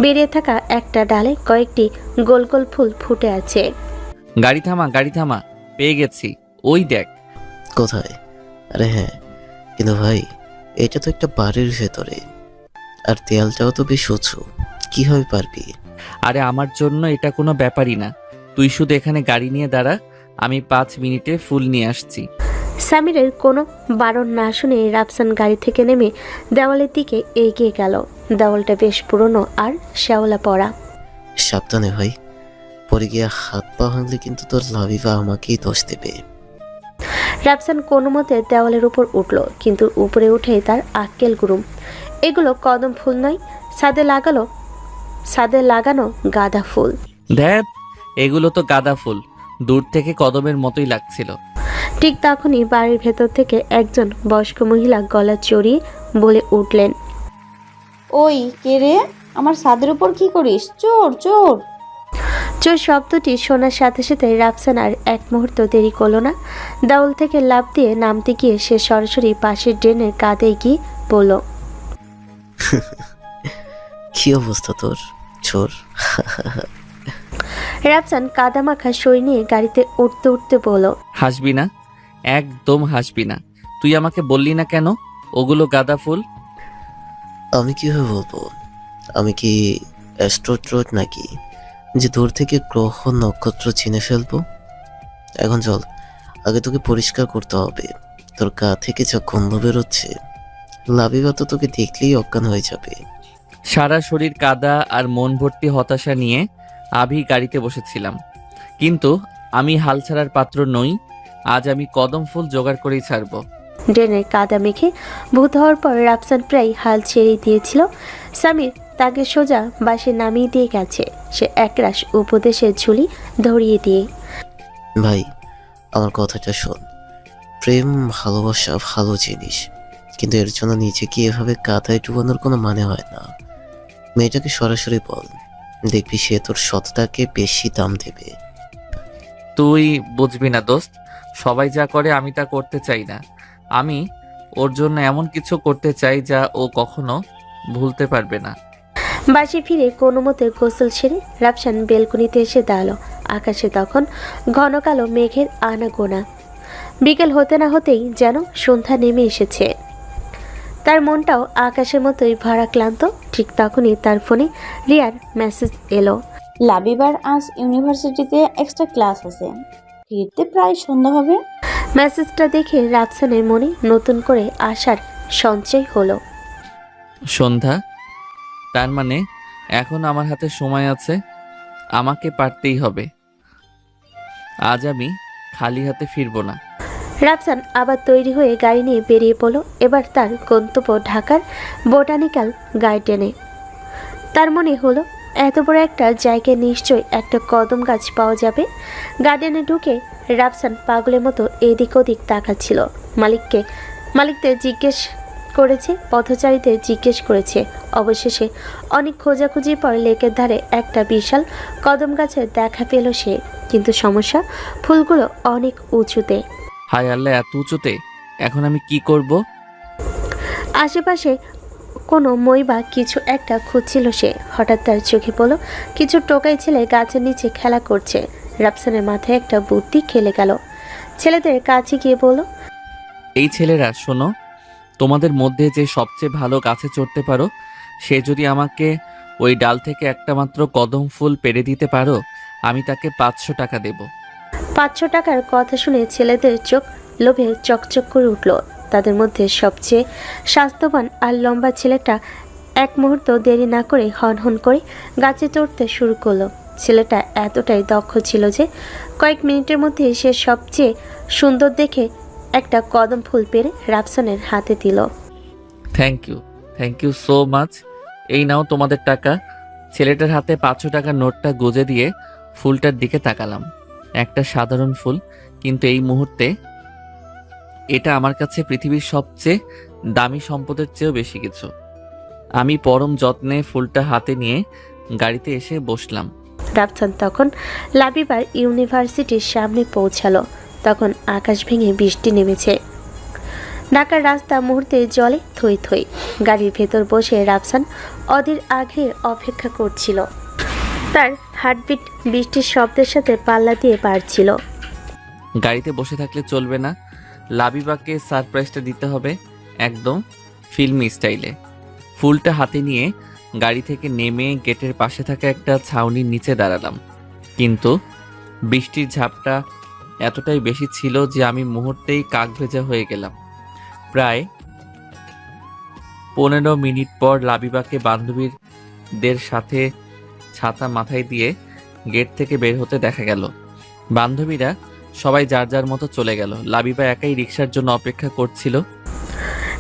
বেরিয়ে থাকা একটা ডালে কয়েকটি গোল গোল ফুল ফুটে আছে। গাড়ি থামা, পেয়ে গেছি, ওই দেখ। কোথায়? আরে হ্যাঁ, কিন্তু ভাই এটা তো একটা বাড়ির ভেতরে, আর দেয়ালটাও তো বেশ উঁচু, কিভাবে পারবি? আরে আমার জন্য এটা কোনো ব্যাপারই না, তুই শুধু এখানে গাড়ি নিয়ে দাঁড়া, আমি 5 মিনিটে ফুল নিয়ে আসছি। সামিরের কোনো বারণ না শুনে রাফসান গাড়ি থেকে নেমে দেওয়ালের দিকে এগিয়ে গেল। দেওয়ালটা বেশ পুরনো আর শ্যাওলা পড়া। সাবধানে ভাই, পরে গিয়ে হাত পা ভাঙলে কিন্তু তোর লাবিবা আমাকেই দোষ দেবে। রাফসান কোনো মতে দেওয়ালের উপর উঠল, কিন্তু উপরে উঠে তার আক্কেল গুরুম। এগুলো কদম ফুল নয়, ছাদে লাগালো ছাদে লাগানো গাঁদা ফুল। ধ্যাত, এগুলো তো গাঁদা ফুল, দূর থেকে কদমের মতোই লাগছিল। ঠিক তখনই বাড়ির ভেতর থেকে একজন বয়স্ক মহিলা গলা চড়িয়ে বলে উঠলেন, ওই কে রে? আমার ছাদের উপর কি করিস? চোর চোর! চোর শব্দটি শোনার সাথে সাথে রাফসান আর এক মুহূর্ত দেরি করল না। দাউল থেকে লাফ দিয়ে নামতে গিয়ে সে সরাসরি পাশের ড্রেনের কাঁধে গিয়ে বলল, কি অবস্থা তোর, চোর? রাফসান কাদামাখা শরীর নিয়ে গাড়িতে উঠতে উঠতে বলল, হাসবি না, একদম হাসবি না। তুই আমাকে বললি না কেন ওগুলো গাঁদা ফুল? আমি কিভাবে বলবো? আমি কি অ্যাস্ট্রোট্রোট নাকি যে দূর থেকে গ্রহ নক্ষত্র চিনে ফেলবো? এখন চল, আগে তোকে পরিষ্কার করতে হবে। তোর গা থেকে যা গন্ধ বেরোচ্ছে, লাবিবা তো তোকে দেখলেই অজ্ঞান হয়ে যাবে। সারা শরীর কাদা আর মন ভর্তি হতাশা নিয়ে আভি গাড়িতে বসেছিলাম, কিন্তু আমি হাল ছাড়ার পাত্র নই। আজ আমি কদম ফুল জোগাড় করেই ছাড়বো। ড্রেনের কাদা মেখে ভূত হওয়ার পর রাফসান প্রায় হাল ছেড়ে দিয়েছিল। সামির তাকে সোজা বাসে নামিয়ে দিয়ে গেছে, সে একরাশ উপদেশের ঝুলি ধরিয়ে দিয়ে। ভাই, আমার কথাটা শোন। প্রেম ভালোবাসা ভালো জিনিস, কিন্তু এর জন্য নিজেকে এভাবে কাদায় ডুবানোর কোনো মানে হয় না। মেয়েটাকে সরাসরি বল, দেখবি সে তোর সততাকে বেশি দাম দেবে। তুই বুঝবি না দোস্ত, সবাই যা করে আমি তা করতে চাই না। আমি ওর জন্য এমন কিছু করতে চাই যা ও কখনো ভুলতে পারবে না। বাসে ফিরে কোনো মতে গোসল সেরে রাফসান বেলকনিতে এসে দাঁড়ালো। আকাশে তখন ঘন কালো মেঘের আনাগোনা। বিকেল হতে না হতেই যেন সন্ধ্যা নেমে এসেছে। তার মনটাও আকাশের মতোই ভারাক্লান্ত। ঠিক তখনই তার ফোনে রিয়ার মেসেজ এলো। লাবিবার আজ ইউনিভার্সিটিতে এক্সট্রা ক্লাস আছে, ফিরতে প্রায় সন্ধ্যা হবে। মেসেজটা দেখে রাফসানের মনে নতুন করে আশার সঞ্চয় হলো। সন্ধ্যা? তার মানে এখন আমার হাতে সময় আছে, আমাকে পারতেই হবে। আজ আমি খালি হাতে ফিরবো না। রাফসান আবার তৈরি হয়ে গাড়ি নিয়ে বেরিয়ে পড়ল। এবার তার গন্তব্য ঢাকার বোটানিক্যাল গার্ডেনে। তার মনে হলো এত বড় একটা জায়গায় নিশ্চয়ই একটা কদম গাছ পাওয়া যাবে। গার্ডেনে ঢুকে রাফসান পাগলের মতো এদিক ওদিক তাকাচ্ছিল। মালিকদের জিজ্ঞেস করেছে, পথচারীদের জিজ্ঞেস করেছে। অবশেষে অনেক খোঁজাখুঁজির পর লেকের ধারে একটা বিশাল কদম গাছের দেখা পেল সে। কিন্তু সমস্যা, ফুলগুলো অনেক উঁচুতে। হায় আল্লাহ, এত উঁচুতে! এখন আমি কি করব? আশেপাশে কোনো মই বা কিছু একটা খুঁজছিল সে। হঠাৎ তার চোখে পড়ল কিছু টোকাই ছেলে গাছের নিচে খেলা করছে। রাফসানের মাথায় একটা বুদ্ধি খেলে গেল। ছেলেদের কাছে গিয়ে বলল, এই ছেলেরা শোনো, তোমাদের মধ্যে যে সবচেয়ে ভালো গাছে চড়তে পারো, সে যদি আমাকে ওই ডাল থেকে একটা মাত্র কদম ফুল পেড়ে দিতে পারো, আমি তাকে 500 টাকা দেব। 500 টাকার কথা শুনে ছেলেদের চোখ লোভে চকচক করে উঠল। তাদের মধ্যে সবচেয়ে স্বাস্থ্যবান আর লম্বা ছেলেটা এক মুহূর্ত দেরি না করে হনহন করে গাছে চড়তে শুরু করলো। ছেলেটা এতটাই দক্ষ ছিল যে কয়েক মিনিটের মধ্যে সে সবচেয়ে সুন্দর দেখে একটা কদম ফুল পেরে রাফসানের হাতে দিল। Thank you so much. এই নাও তোমাদের টাকা। ছেলেটার হাতে 500 টাকার নোটটা গুজে দিয়ে ফুলটার দিকে তাকালাম। একটা সাধারণ ফুল, কিন্তু এই মুহূর্তে এটা আমার কাছে পৃথিবীর সবচেয়ে দামি সম্পদের চেয়েও বেশি কিছু। আমি পরম যত্নে ফুলটা হাতে নিয়ে গাড়িতে এসে বসলাম। রাফসান তখন লাবিবার ইউনিভার্সিটির সামনে পৌঁছালো। তখন আকাশ ভেঙে বৃষ্টি নেমেছে। ঢাকার রাস্তা মুহূর্তে জলে থই থই। গাড়ির ভেতর বসে রাফসান অধীর আগ্রহে অপেক্ষা করছিল। তার হার্টবিট বৃষ্টির শব্দের সাথে পাল্লা দিয়ে বাড়ছিল। গাড়িতে বসে থাকলে চলবে না, লাবিবাকে সারপ্রাইজটা দিতে হবে একদম ফিল্মি স্টাইলে। ফুলটা হাতে নিয়ে গাড়ি থেকে নেমে গেটের পাশে থাকা একটা ছাউনির নিচে দাঁড়ালাম। কিন্তু বৃষ্টির ঝাপটা এতটাই বেশি ছিল যে আমি মুহূর্তেই কাক ভেজা হয়ে গেলাম। প্রায় 15 মিনিট পর লাবিবাকে বান্ধবীদের সাথে ছাতা মাথায় দিয়ে গেট থেকে বের হতে দেখা গেল। বান্ধবীরা সবাই যার যার মতো চলে গেল। লাবিবা একাই রিক্সার জন্য অপেক্ষা করছিল।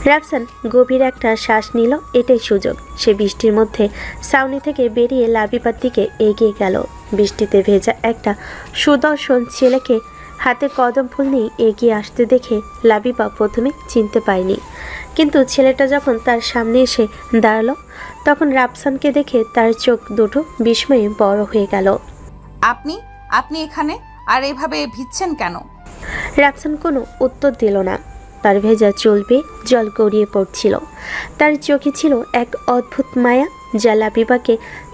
রাফসান গভীর একটা শ্বাস নিল। এটাই সুযোগ। সে বৃষ্টির মধ্যে ছাউনি থেকে বেরিয়ে লাবিবার দিকে এগিয়ে গেল। বৃষ্টিতে ভেজা একটা সুদর্শন ছেলেকে হাতে কদম ফুল নিয়ে এগিয়ে আসতে দেখে লাবিবা প্রথমে চিনতে পায়নি, কিন্তু ছেলেটা যখন তার সামনে এসে দাঁড়ালো তখন রাফসানকে দেখে তার চোখ দুটো বিস্ময়ে বড় হয়ে গেল। আপনি আপনি এখানে আর এভাবে ভিজছেন কেন? রাফসান কোনো উত্তর দিল না। তার ভেজা চুল বেয়ে জল গড়িয়ে পড়ছিল। তার চোখে ছিল এক অদ্ভুত মায়া যা লাবিবাকে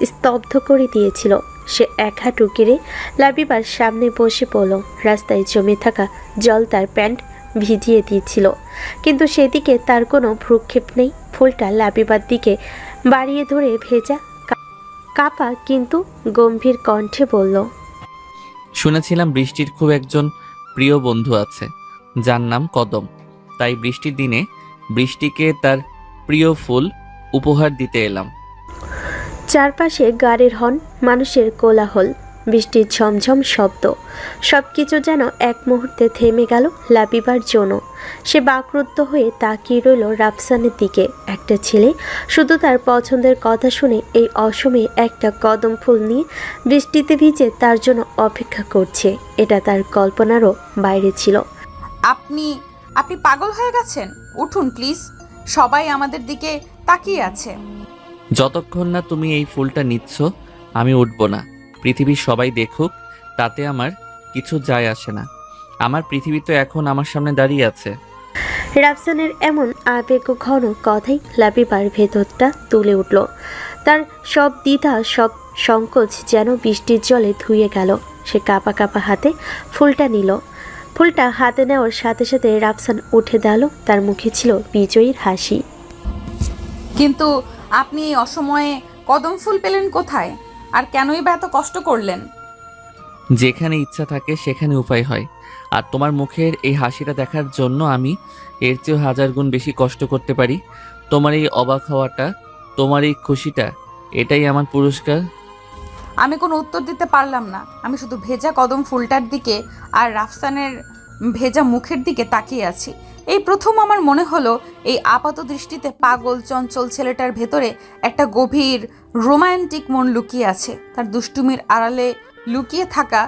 স্তব্ধ করে দিয়েছিল। সে এক হাঁটু গেড়ে লাবিবার সামনে বসে পড়ল। রাস্তায় জমে থাকা জল তার প্যান্ট ভিজিয়ে দিয়েছিল, কিন্তু সেদিকে তার কোনো ভ্রুক্ষেপ নেই। ফুলটা লাবিবার দিকে বাড়িয়ে ধরে ভেজা কাপা কিন্তু গম্ভীর কণ্ঠে বলল, শুনেছিলাম বৃষ্টির খুব একজন প্রিয় বন্ধু আছে যার নাম কদম, তাই বৃষ্টির দিনে বৃষ্টিকে তার প্রিয় ফুল উপহার দিতে এলাম। চারপাশে গাড়ির হর্ন, মানুষের কোলাহল, বৃষ্টির ঝমঝম শব্দ, সব কিছু যেন এক মুহূর্তে থেমে গেল লাবিবার জন্য। সে বাকরুদ্ধ হয়ে তাকিয়ে রইল রাফসানের দিকে। একটা ছেলে শুধু তার পছন্দের কথা শুনে এই অসময়ে একটা কদম ফুল নিয়ে বৃষ্টিতে ভিজে তার জন্য অপেক্ষা করছে, এটা তার কল্পনারও বাইরে ছিল। আপনি আপনি পাগল হয়ে গেছেন? উঠুন প্লিজ, সবাই আমাদের দিকে তাকিয়ে আছে। যতক্ষণ না তুমি এই ফুলটা নিচ্ছ আমি উঠব না। পৃথিবীর সবাই দেখুক, তাতে আমার কিছু যায় আসে না। আমার পৃথিবী তো এখন আমার সামনে দাঁড়িয়ে আছে। রাফসানের এমন আবেগ ঘন কথাই লাবিবার ভেতরটা তুলে উঠল। তার সব দ্বিধা, সব সংকোচ যেন বৃষ্টির জলে ধুয়ে গেল। সে কাঁপা কাঁপা হাতে ফুলটা নিল। ফুলটা হাতে নেওয়ার সাথে সাথে রাফসান উঠে দাঁড়ালো। তার মুখে ছিল বিজয়ীর হাসি। কিন্তু আপনি এই অসময়ে কদম ফুল পেলেন কোথায়? আর কেনই বা এত কষ্ট করলেন? যেখানে ইচ্ছা থাকে সেখানে উপায় হয়। আর তোমার মুখের এই হাসিটা দেখার জন্য আমি এর চেয়েও 1000 গুণ বেশি কষ্ট করতে পারি। তোমার এই অবাক হওয়াটা, তোমার এই খুশিটা, এটাই আমার পুরস্কার। আমি কোনো উত্তর দিতে পারলাম না। আমি শুধু ভেজা কদম ফুলটার দিকে আর রাফসানের ভেজা মুখের দিকে তাকিয়ে আছি। এই প্রথম আমার মনে হলো এই আপাত দৃষ্টিতে পাগল চঞ্চল ছেলেটার ভেতরে একটা গভীর রোমান্টিক মন লুকিয়ে আছে। তার দুষ্টুমির আড়ালে লুকিয়ে থাকা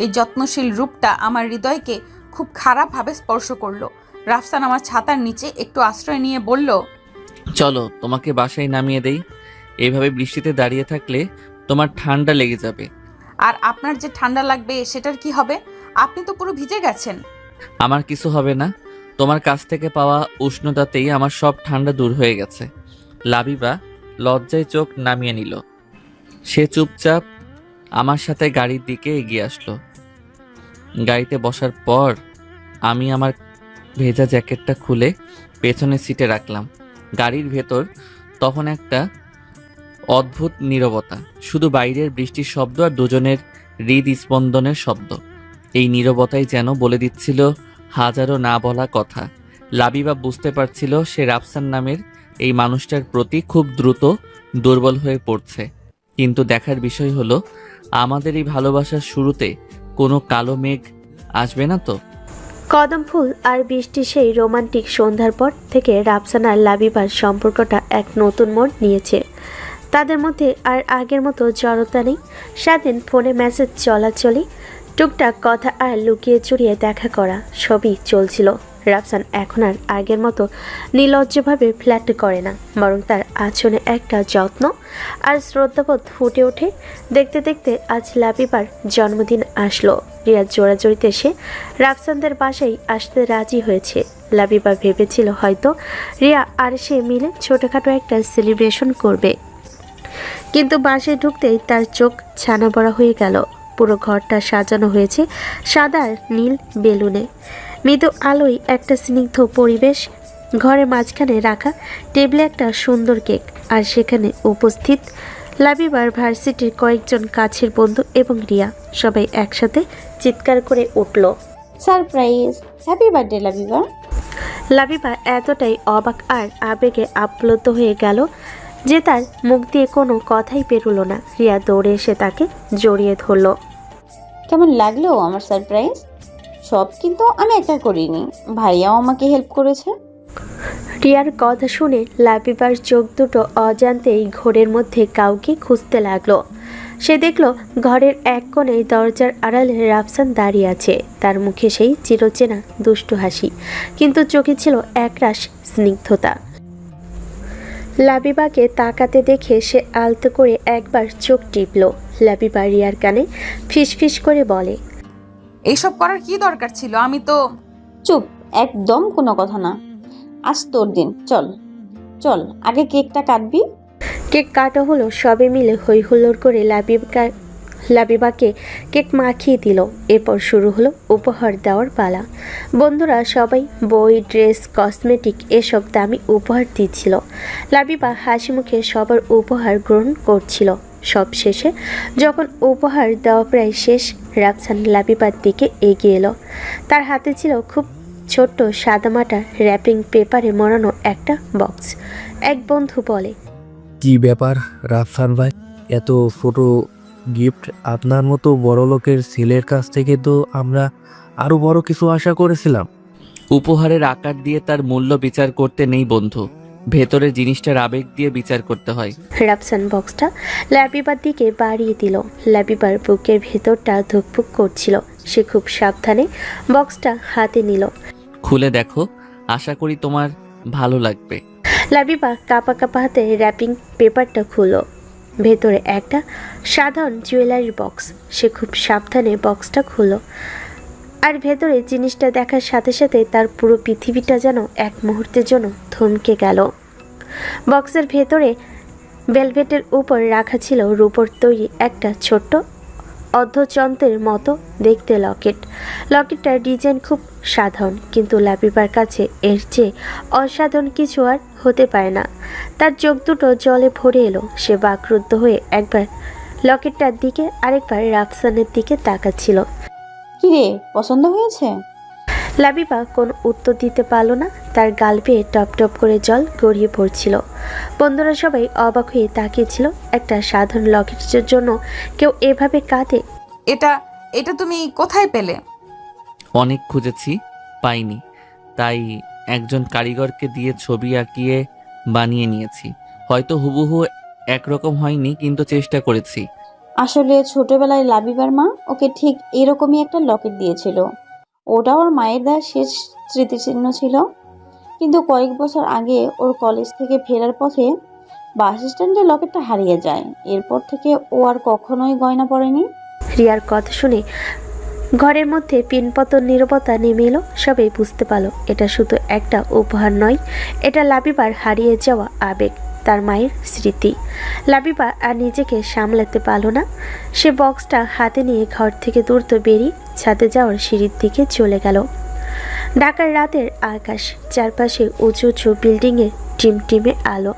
এই যত্নশীল রূপটা আমার হৃদয়কে খুব খারাপভাবে স্পর্শ করলো। রাফসান আমার ছাতার নিচে একটু আশ্রয় নিয়ে বলল, চলো তোমাকে বাসায় নামিয়ে দেই। এইভাবে বৃষ্টিতে দাঁড়িয়ে থাকলে তোমার ঠান্ডা লেগে যাবে। আর আপনার যে ঠান্ডা লাগবে সেটার কি হবে? আপনি তো পুরো ভিজে গেছেন। আমার কিছু হবে না, তোমার কাছ থেকে পাওয়া উষ্ণতাতেই আমার সব ঠান্ডা দূর হয়ে গেছে। লাবিবা লজ্জায় চোখ নামিয়ে নিল। সে চুপচাপ আমার সাথে গাড়ির দিকে এগিয়ে আসলো। গাড়িতে বসার পর আমি আমার ভেজা জ্যাকেটটা খুলে পেছনের সিটে রাখলাম। গাড়ির ভেতর তখন একটা অদ্ভুত নীরবতা, শুধু বাইরের বৃষ্টির শব্দ আর দুজনের হৃদস্পন্দনের শব্দ। এই নীরবতাই যেন বলে দিচ্ছিল হাজারো না বলা কথা। লাবিবা বুঝতে পারছিল সে রাফসান নামের এই মানুষটার প্রতি খুব দ্রুত দুর্বল হয়ে পড়ছে। কিন্তু দেখার বিষয় হলো আমাদের এই ভালোবাসার শুরুতে কোনো কালো মেঘ আসবে না তো। কদম ফুল আর বৃষ্টি সেই রোমান্টিক সন্ধ্যার পর থেকে রাফসান আর লাবিবার সম্পর্কটা এক নতুন মোড় নিয়েছে। তাদের মধ্যে আর আগের মতো জড়তা নেই। সারাদিন ফোনে মেসেজ চলাচলই, টুকটাক কথা আর লুকিয়ে চুরিয়ে দেখা করা সবই চলছিল। রাফসান এখন আর আগের মতো নির্লজ্জভাবে ফ্ল্যাট করে না, বরং তার আচরণে একটা যত্ন আর শ্রদ্ধাবোধ ফুটে ওঠে। দেখতে দেখতে আজ লাবিবার জন্মদিন আসলো। রিয়া জোড়াজড়িতে সে রাফসানদের বাসায় আসতে রাজি হয়েছে। লাবিবা ভেবেছিল হয়তো রিয়া আর সে মিলে ছোটোখাটো একটা সেলিব্রেশন করবে, কিন্তু বাসায় ঢুকতেই তার চোখ ছানা বড়া হয়ে গেল। পুরো ঘরটা সাজানো হয়েছে সাদা আর নীল বেলুনে। মৃদু আলোয় একটা স্নিগ্ধ পরিবেশ। ঘরের মাঝখানে রাখা টেবিলে একটা সুন্দর কেক, আর সেখানে উপস্থিত লাবিবার ভার্সিটির কয়েকজন কাছের বন্ধু এবং রিয়া। সবাই একসাথে চিৎকার করে উঠল, surprise! Happy birthday Labiba! Labiba এতটাই অবাক আর আবেগে আপ্লুত হয়ে গেল যে তার মুখ দিয়ে কোনো কথাই বেরোলো না। রিয়া দৌড়ে এসে তাকে জড়িয়ে ধরল। কেমন লাগলো আমার সারপ্রাইজ? সব কিন্তু আমি একা করিনি, ভাইয়াও আমাকে হেল্প করেছে। রিয়ার কথা শুনে লাবিবার চোখ দুটো অজান্তেই ঘোরের মধ্যে কাউকে খুঁজতে লাগলো। সে দেখল ঘরের এক কোণে দরজার আড়ালে রাফসান দাঁড়িয়ে আছে। তার মুখে সেই চিরচেনা দুষ্টু হাসি, কিন্তু চোখে ছিল একরাশ স্নিগ্ধতা। লাবিবাকে তাকাতে দেখে সে আলতো করে একবার চোখ টিপল। লাবিবা রিয়ার কানে ফিসফিস করে বলে, এইসব করার কি দরকার ছিল? আমি তো চুপ, একদম কোনো কথা না। আজ তোর দিন, চল চল, আগে কেকটা কাটবি। কেক কাটা হলো। সবে মিলে হই হুল্লোড় করে লাবিবাকে কেক মাখিয়ে দিল। এরপর শুরু হলো উপহার দেওয়ার পালা। বন্ধুরা সবাই বই, ড্রেস, কসমেটিক এসব দামি উপহার দিচ্ছিল। লাবিবা হাসি মুখে সবার উপহার গ্রহণ করছিল। সব শেষে যখন উপহার দেওয়া প্রায় শেষ, রাফসান লাবিবার দিকে এগিয়ে এলো। তার হাতে ছিল খুব ছোট্ট সাদামাটা র্যাপিং পেপারে মোড়ানো একটা বক্স। এক বন্ধু বলে, কি ব্যাপার রাফসান ভাই, এত ছোট গিফট? আপনার মতো বড় লোকের ছেলের কাছ থেকে তো আমরা আরো বড় কিছু আশা করেছিলাম। উপহারের আকার দিয়ে তার মূল্য বিচার করতে নেই বন্ধু, ভেতরের জিনিসটার আবেগ দিয়ে বিচার করতে হয়। রাফসান বক্সটা লাবিবার দিকে বাড়িয়ে দিল। লাবিবার বুকের ভেতরটা ধুকপুক করছিল। সে খুব সাবধানে বক্সটা হাতে নিল। খুলে দেখো, আশা করি তোমার ভালো লাগবে। লাবিবা কাপা কাপা হাতে র্যাপিং পেপারটা খুলল। ভেতরে একটা সাধারণ জুয়েলারি বক্স। সে খুব সাবধানে বক্সটা খুলল, আর ভেতরে জিনিসটা দেখার সাথে সাথে তার পুরো পৃথিবীটা যেন এক মুহূর্তের জন্য থমকে গেল। বক্সের ভেতরে ভেলভেটের উপর রাখা ছিল রূপোর তৈরি একটা ছোট্ট অর্ধচন্দ্রের মতো দেখতে লকেট। লকেটটার ডিজাইন খুব সাধারণ, কিন্তু লাবিবার কাছে এর চেয়ে অসাধারণ কিছু আর হতে পারে না। তার চোখ দুটো জলে ভরে এলো। সে বাকরুদ্ধ হয়ে একবার লকেটটার দিকে, আরেকবার রাফসানের দিকে তাকাচ্ছিল। কি রে, পছন্দ হয়েছে? লাবিবা কোনো উত্তর দিতে পারল না। তার গাল বেয়ে টপ টপ করে জল গড়িয়ে পড়ছিল। বন্ধুরা সবাই অবাক হয়ে তাকিয়েছিল। একটা সাধারণ লকেটের জন্য কেউ এভাবে কাঁদে? এটা এটা তুমি কোথায় পেলে? অনেক খুঁজেছি, পাইনি, তাই একজন কারিগরকে দিয়ে ছবি আঁকিয়ে বানিয়ে নিয়েছি। হয়তো হুবহু একরকম হয়নি, কিন্তু চেষ্টা করেছি। আসলে ছোটবেলায় লাবিবার মা ওকে ঠিক এরকমই একটা লকেট দিয়েছিল। ওটা ওর মায়ের দেওয়া শেষ স্মৃতিচিহ্ন ছিল। কিন্তু কয়েক বছর আগে ওর কলেজ থেকে ফেরার পথে বাস স্ট্যান্ডে লকেটটা হারিয়ে যায়। এরপর থেকে ও আর কখনোই গয়না পরেনি। রিয়ার কথা শুনে ঘরের মধ্যে পিনপতন নীরবতা নেমে এলো। সবাই বুঝতে পারল এটা শুধু একটা উপহার নয়, এটা লাবিবার হারিয়ে যাওয়া আবেগ, তার মায়ের স্মৃতি। লাবিবা আর নিজেকে সামলাতে পারল না। সে বক্সটা হাতে নিয়ে ঘর থেকে দ্রুত বেরিয়ে ছাদে যাওয়ার সিঁড়ির দিকে চলে গেল। ঢাকার রাতের আকাশ, চারপাশে উঁচু উঁচু বিল্ডিংয়ের টিমটিমে আলো।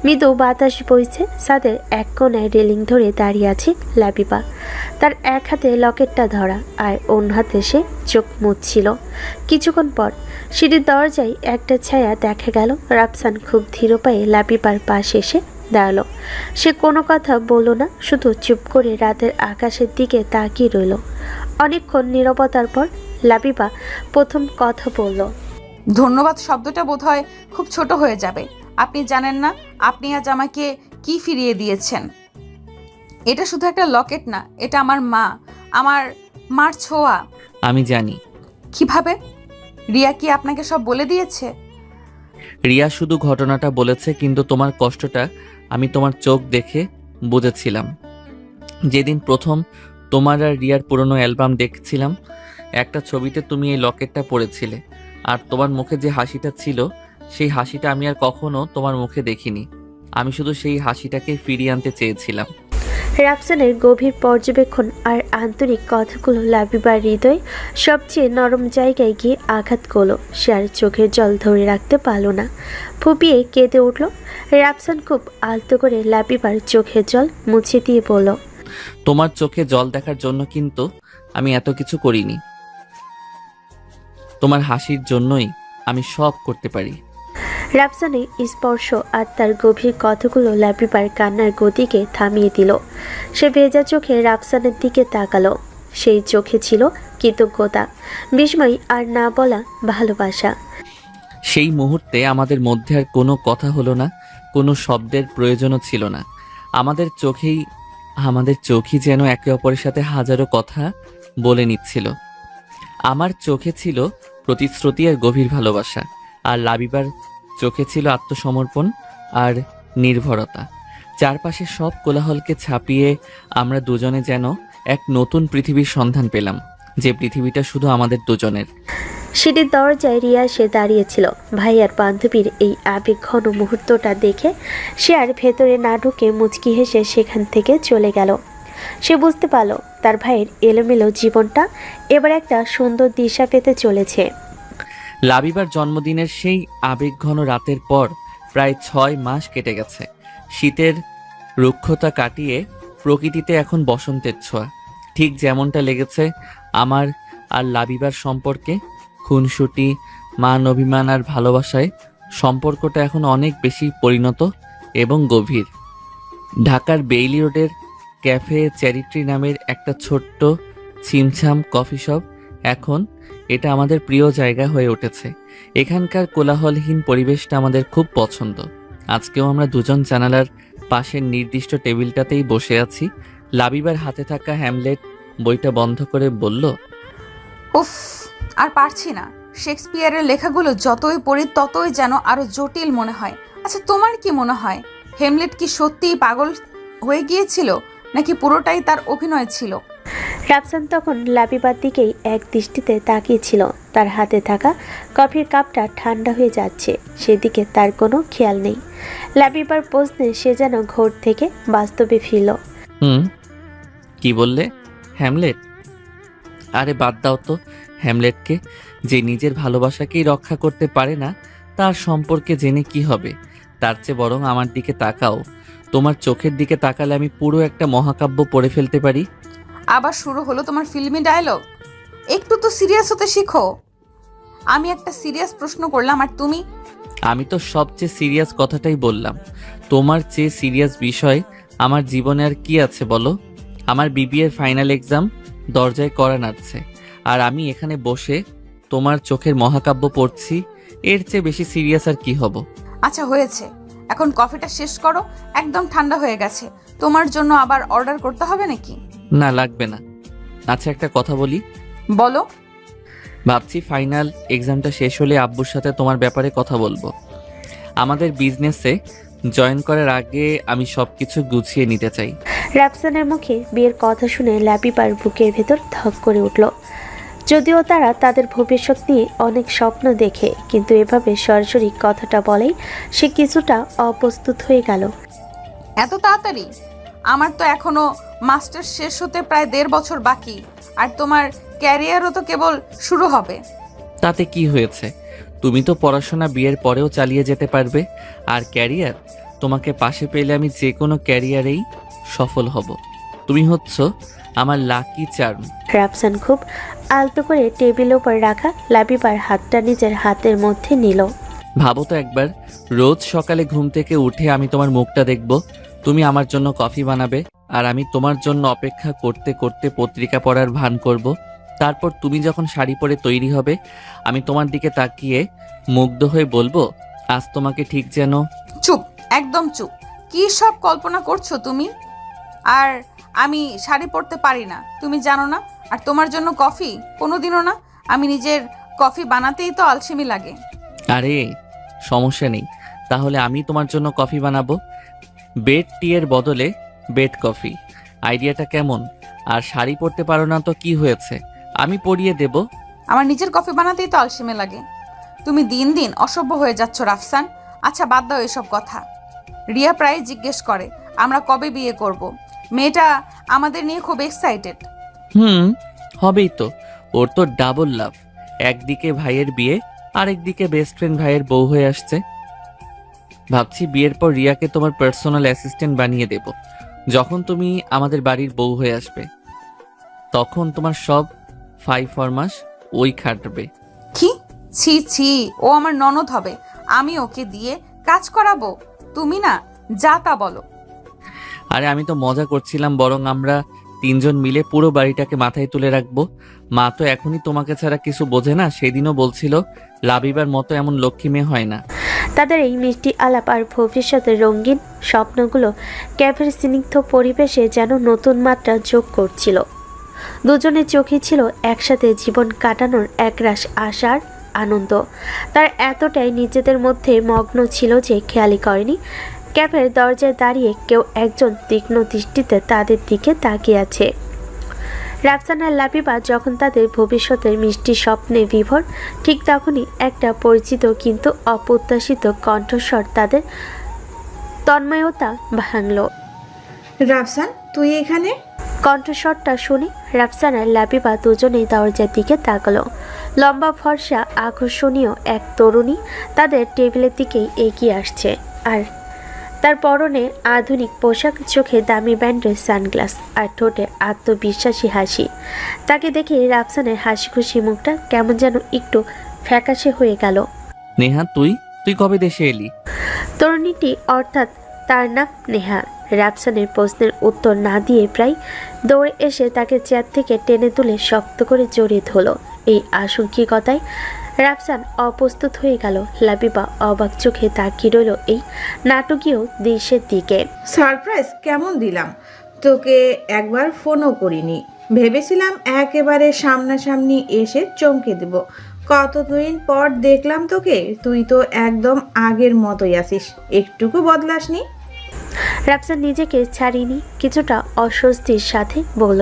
মৃদু বাতাস বইছে। ছাদের এক কোণায় রেলিং ধরে দাঁড়িয়ে আছে লাবিবা। তার এক হাতে লকেটটা ধরা, আর অন্য হাতে সে চোখ মুছছিল। কিছুক্ষণ পর সিঁড়ির দরজায় একটা ছায়া দেখা গেল। রাফসান খুব ধীর পায়ে লাবিবার পাশে এসে দাঁড়ালো। সে কোনো কথা বলল না, শুধু চুপ করে রাতের আকাশের দিকে তাকিয়ে রইল। অনেকক্ষণ নীরবতার পর লাবিবা প্রথম কথা বলল, ধন্যবাদ শব্দটা বোধহয় খুব ছোট হয়ে যাবে। আপনি জানেন না আপনি আজ আমাকে কি ফিরিয়ে দিয়েছেন। এটা শুধু একটা লকেট না, এটা আমার মা, আমার মার ছোঁয়া। আমি জানি। কিভাবে? রিয়া কি আপনাকে সব বলে দিয়েছে? রিয়া শুধু ঘটনাটা বলেছে, কিন্তু তোমার কষ্টটা আমি তোমার চোখ দেখে বুঝেছিলাম। যেদিন প্রথম তোমার আর রিয়ার পুরনো অ্যালবাম দেখছিলাম, একটা ছবিতে তুমি এই লকেটটা পরেছিলে, আর তোমার মুখে যে হাসিটা ছিল, সেই হাসিটা আমি আর কখনো তোমার মুখে দেখিনি। আমি শুধু সেই হাসিটাকে ফিরিয়ে আনতে চেয়েছিলাম। রাফসানের গভীর পর্যবেক্ষণ আর আন্তরিক কথাগুলো লাবিবার হৃদয়ে সবচেয়ে নরম জায়গায় গিয়ে আঘাত করলো। সে আর চোখের জল ধরে রাখতে পারল না, ফুপিয়ে কেঁদে উঠল। রাফসান খুব আলতো করে লাবিবার চোখের জল মুছে দিয়ে বলল, তোমার চোখে জল দেখার জন্য কিন্তু আমি এত কিছু করিনি। তোমার হাসির জন্যই আমি সব করতে পারি। রাফসানের স্পর্শ আর তার গভীর কথাগুলো লাবিবার কান্নার গতিকে থামিয়ে দিল। সে ভেজা চোখে রাফসানের দিকে তাকালো। সেই চোখে ছিল কৃতজ্ঞতা, বিস্ময় আর না বলা ভালোবাসা। সেই মুহূর্তে আমাদের মধ্যে আর কোনো কথা হলো না, কোনো শব্দের প্রয়োজনও ছিল না। আমাদের চোখই যেন একে অপরের সাথে হাজারো কথা বলে নিচ্ছিল। আমার চোখে ছিল প্রতিশ্রুতি আর গভীর ভালোবাসা, আর লাবিবার চোখে ছিল আত্মসমর্পণ আর নির্ভরতা। চারপাশে সব কোলাহলকে ছাপিয়ে আমরা দুজনে যেন এক নতুন পৃথিবীর সন্ধান পেলাম, যে পৃথিবীটা শুধু আমাদের দুজনের। সিঁড়ির দরজায় রিয়া সে দাঁড়িয়েছিল। ভাই আর বান্ধবীর এই আবেগঘন মুহূর্তটা দেখে সে আর ভেতরে না ঢুকে মুচকি হেসে সেখান থেকে চলে গেল। সে বুঝতে পারল তার ভাইয়ের এলোমেলো জীবনটা এবার একটা সুন্দর দিশা পেতে চলেছে। লাবিবার জন্মদিনের সেই আবেগঘন রাতের পর প্রায় 6 মাস কেটে গেছে। শীতের রুক্ষতা কাটিয়ে প্রকৃতিতে এখন বসন্তের ছোঁয়া, ঠিক যেমনটা লেগেছে আমার আর লাবিবার সম্পর্কে। খুনসুটি, মান অভিমান আর ভালোবাসায় সম্পর্কটা এখন অনেক বেশি পরিণত এবং গভীর। ঢাকার বেইলি রোডের ক্যাফে চ্যারিটি নামের একটা ছোট্ট ছিমছাম কফি শপ, এখন এটা আমাদের প্রিয় জায়গা হয়ে উঠেছে। এখানকার কোলাহলহীন পরিবেশটা আমাদের খুব পছন্দ। আজকেও আমরা দুজন জানালার পাশের নির্দিষ্ট টেবিলটাতেই বসে আছি। লাবিবার হাতে থাকা হ্যামলেট বইটা বন্ধ করে বলল, উফ, আর পারছি না। শেক্সপিয়ারের লেখাগুলো যতই পড়ি ততই যেন আরো জটিল মনে হয়। আচ্ছা, তোমার কি মনে হয় হেমলেট কি সত্যিই পাগল হয়ে গিয়েছিল, নাকি পুরোটাই তার অভিনয় ছিল? রাফসান তখন লাবিবার দিকেই এক দৃষ্টিতে তাকিয়েছিল। তার হাতে থাকা কফির কাপটা ঠান্ডা হয়ে যাচ্ছে, সেদিকে তার কোনো খেয়াল নেই। লাবিবার প্রশ্নে সে যেন ঘোর থেকে বাস্তবে ফিরল। কি বললে? হ্যামলেট? আরে বাদ দাও তো হ্যামলেটকে। যে নিজের ভালোবাসাকেই রক্ষা করতে পারে না, তার সম্পর্কে জেনে কি হবে? তার চেয়ে বরং আমার দিকে তাকাও। তোমার চোখের দিকে তাকালে আমি পুরো একটা মহাকাব্য পড়ে ফেলতে পারি। আবার শুরু হলো তোমার ফিল্মি ডায়লগ। একটু তো সিরিয়াস হতে শিখো। আমি একটা সিরিয়াস প্রশ্ন করলাম আর তুমি? আমি তো সবচেয়ে সিরিয়াস কথাটাই বললাম। তোমার চেয়ে সিরিয়াস বিষয় আমার জীবনে আর কি আছে বলো? আমার বিবিএর ফাইনাল এক্সাম দরজায় কড়া নাড়ছে, আর আমি এখানে বসে তোমার চোখের মহাকাব্য পড়ছি। এর চেয়ে বেশি সিরিয়াস আর কি হব? আচ্ছা হয়েছে, এখন কফিটা শেষ করো, একদম ঠান্ডা হয়ে গেছে। তোমার জন্য আবার অর্ডার করতে হবে নাকি? না, লাগবে না। আচ্ছা, একটা কথা বলি। বলো। ভাবছি ফাইনাল এক্সামটা শেষ হলে আব্বুর সাথে তোমার ব্যাপারে কথা বলবো। আমাদের বিজনেসে জয়েন করার আগে আমি সবকিছু গুছিয়ে নিতে চাই। রাফসানের মুখে বিয়ের কথা শুনে লাবিবার বুকের ভেতর ধক করে উঠল। যদিও তারা তাদের ভবিষ্যৎ নিয়ে অনেক স্বপ্ন দেখে, কিন্তু এভাবে সরাসরি কথাটা বলেই সে কিছুটা অপ্রস্তুত হয়ে গেল। এত তাড়াতাড়ি? আমার তো এখনো মাস্টার শেষ হতে প্রায় 1.5 বছর বাকি, আর তোমার ক্যারিয়ারও তো কেবল শুরু হবে। তাতে কি হয়েছে? তুমি তো পড়াশোনা বিয়ের পরেও চালিয়ে যেতে পারবে। আর ক্যারিয়ার, তোমাকে পাশে পেলে আমি যে কোনো ক্যারিয়ারেই সফল হব। তুমি হচ্ছ আমার লাকি চার্ম। রাফসান খুব আলতো করে টেবিলের উপর রাখা লাবিবার হাতটা নিজের হাতের মধ্যে নিল। ভাবো তো একবার, রোজ সকালে ঘুম থেকে উঠে আমি তোমার মুখটা দেখব। তুমি আমার জন্য কফি বানাবে, আর আমি তোমার জন্য অপেক্ষা করতে করতে পত্রিকা পড়ার ভান করব। তারপর তুমি যখন শাড়ি পরে তৈরি হবে, আমি তোমার দিকে তাকিয়ে মুগ্ধ হয়ে বলবো, আজ তোমাকে ঠিক যেন। চুপ, একদম চুপ। কি সব কল্পনা করছো তুমি? আর আমি শাড়ি পরতে পারি না, তুমি জানো না? আর তোমার জন্য কফি? কোনোদিনও না। আমি নিজের কফি বানাতেই তো আলসেমি লাগে। আরে সমস্যা নেই, তাহলে আমি তোমার জন্য কফি বানাবো। বেড টি এর বদলে বেড কফি। আইডিয়াটা কেমন? আর শাড়ি পরতে পারো না তো কি হয়েছে, আমি পরিয়ে দেব। আমার নিজের কফি বানাতেই তো আলসেমি লাগে। তুমি দিন দিন অসভ্য হয়ে যাচ্ছ রাফসান। আচ্ছা বাদ দাও এসব কথা। রিয়া প্রায় জিজ্ঞেস করে আমরা কবে বিয়ে করব। মেয়েটা আমাদের নিয়ে খুব এক্সাইটেড। হবেই তো। ওর তো ডাবল লাভ। একদিকে ভাইয়ের বিয়ে, আরেকদিকে বেস্ট ফ্রেন্ড ভাইয়ের বউ হয়ে আসছে। ভাবছি বিয়ের পর রিয়াকে তোমার পার্সোনাল অ্যাসিস্ট্যান্ট বানিয়ে দেব। যখন তুমি আমাদের বাড়ির বউ হয়ে আসবে, তখন তোমার সব ফরমাস ওই খাটবে। কি? ছি ছি, ও আমার ননদ হবে, আমি ওকে দিয়ে কাজ করাবো? তুমি না যা তা বলো। আরে আমি তো মজা করছিলাম, বরং আমরা তিনজন মিলে পুরো বাড়িটাকে মাথায় তুলে রাখবো। মা তো এখনই তোমাকে ছাড়া কিছু বোঝে না, সেদিনও বলছিল লাবিবার মতো এমন লক্ষ্মী মেয়ে হয় না। তাদের এই মিষ্টি আলাপ আর ভবিষ্যতের রঙিন স্বপ্নগুলো ক্যাফের স্নিগ্ধ পরিবেশে যেন নতুন মাত্রা যোগ করছিল। দুজনের চোখে ছিল একসাথে জীবন কাটানোর একরাশ আশার আনন্দ। তার এতটাই নিজেদের মধ্যে মগ্ন ছিল যে খেয়ালই করেনি ক্যাফের দরজায় দাঁড়িয়ে কেউ একজন তীক্ষ্ণ দৃষ্টিতে তাদের দিকে তাকিয়ে আছে। রাফসান আর লাবিবা যখন তাদের ভবিষ্যতের মিষ্টি স্বপ্নে বিভোর, ঠিক তখনই একটা পরিচিত কিন্তু অপ্রত্যাশিত কণ্ঠস্বর তাদের তন্ময়তা ভাঙল। রাফসান, তুই এখানে? কণ্ঠস্বরটা শুনে রাফসান আর লাবিবা দুজনেই দরজার দিকে তাকালো। লম্বা ফর্সা আকর্ষণীয় এক তরুণী তাদের টেবিলের দিকেই এগিয়ে আসছে, আর তার পরনে আধুনিক পোশাক, চোখে দামি ব্র্যান্ডের সানগ্লাস আর ঠোঁটে আত্মবিশ্বাসী হাসি। তাকে দেখে রাফসানের হাসি খুশি মুখটা কেমন যেন একটু ফ্যাকাশে হয়ে গেল। নেহা, তুই কবে দেশে এলি? তরুণীটি, অর্থাৎ তার নাম নেহা, রাফসানের প্রশ্নের উত্তর না দিয়ে প্রায় দৌড়ে এসে তাকে চেয়ার থেকে টেনে তুলে শক্ত করে জড়িয়ে ধরল। এই আশঙ্কিকতায় রাফসান অপ্রস্তুত হয়ে গেল। লাবিবা অবাক চোখে তাকিয়ে রইল এই নাটকীয় দৃশ্যের দিকে। সারপ্রাইজ কেমন দিলাম তোকে, একবার ফোনও করিনি। ভেবেছিলাম একেবারে সামনাসামনি এসে চমকে দেব। কতদিন পর দেখলাম তোকে, তুই তো একদম আগের মতোই আছিস, একটুকু বদলাসনি। রাফসান নিজেকে ছাড়িনি, কিছুটা অস্বস্তির সাথে বলল,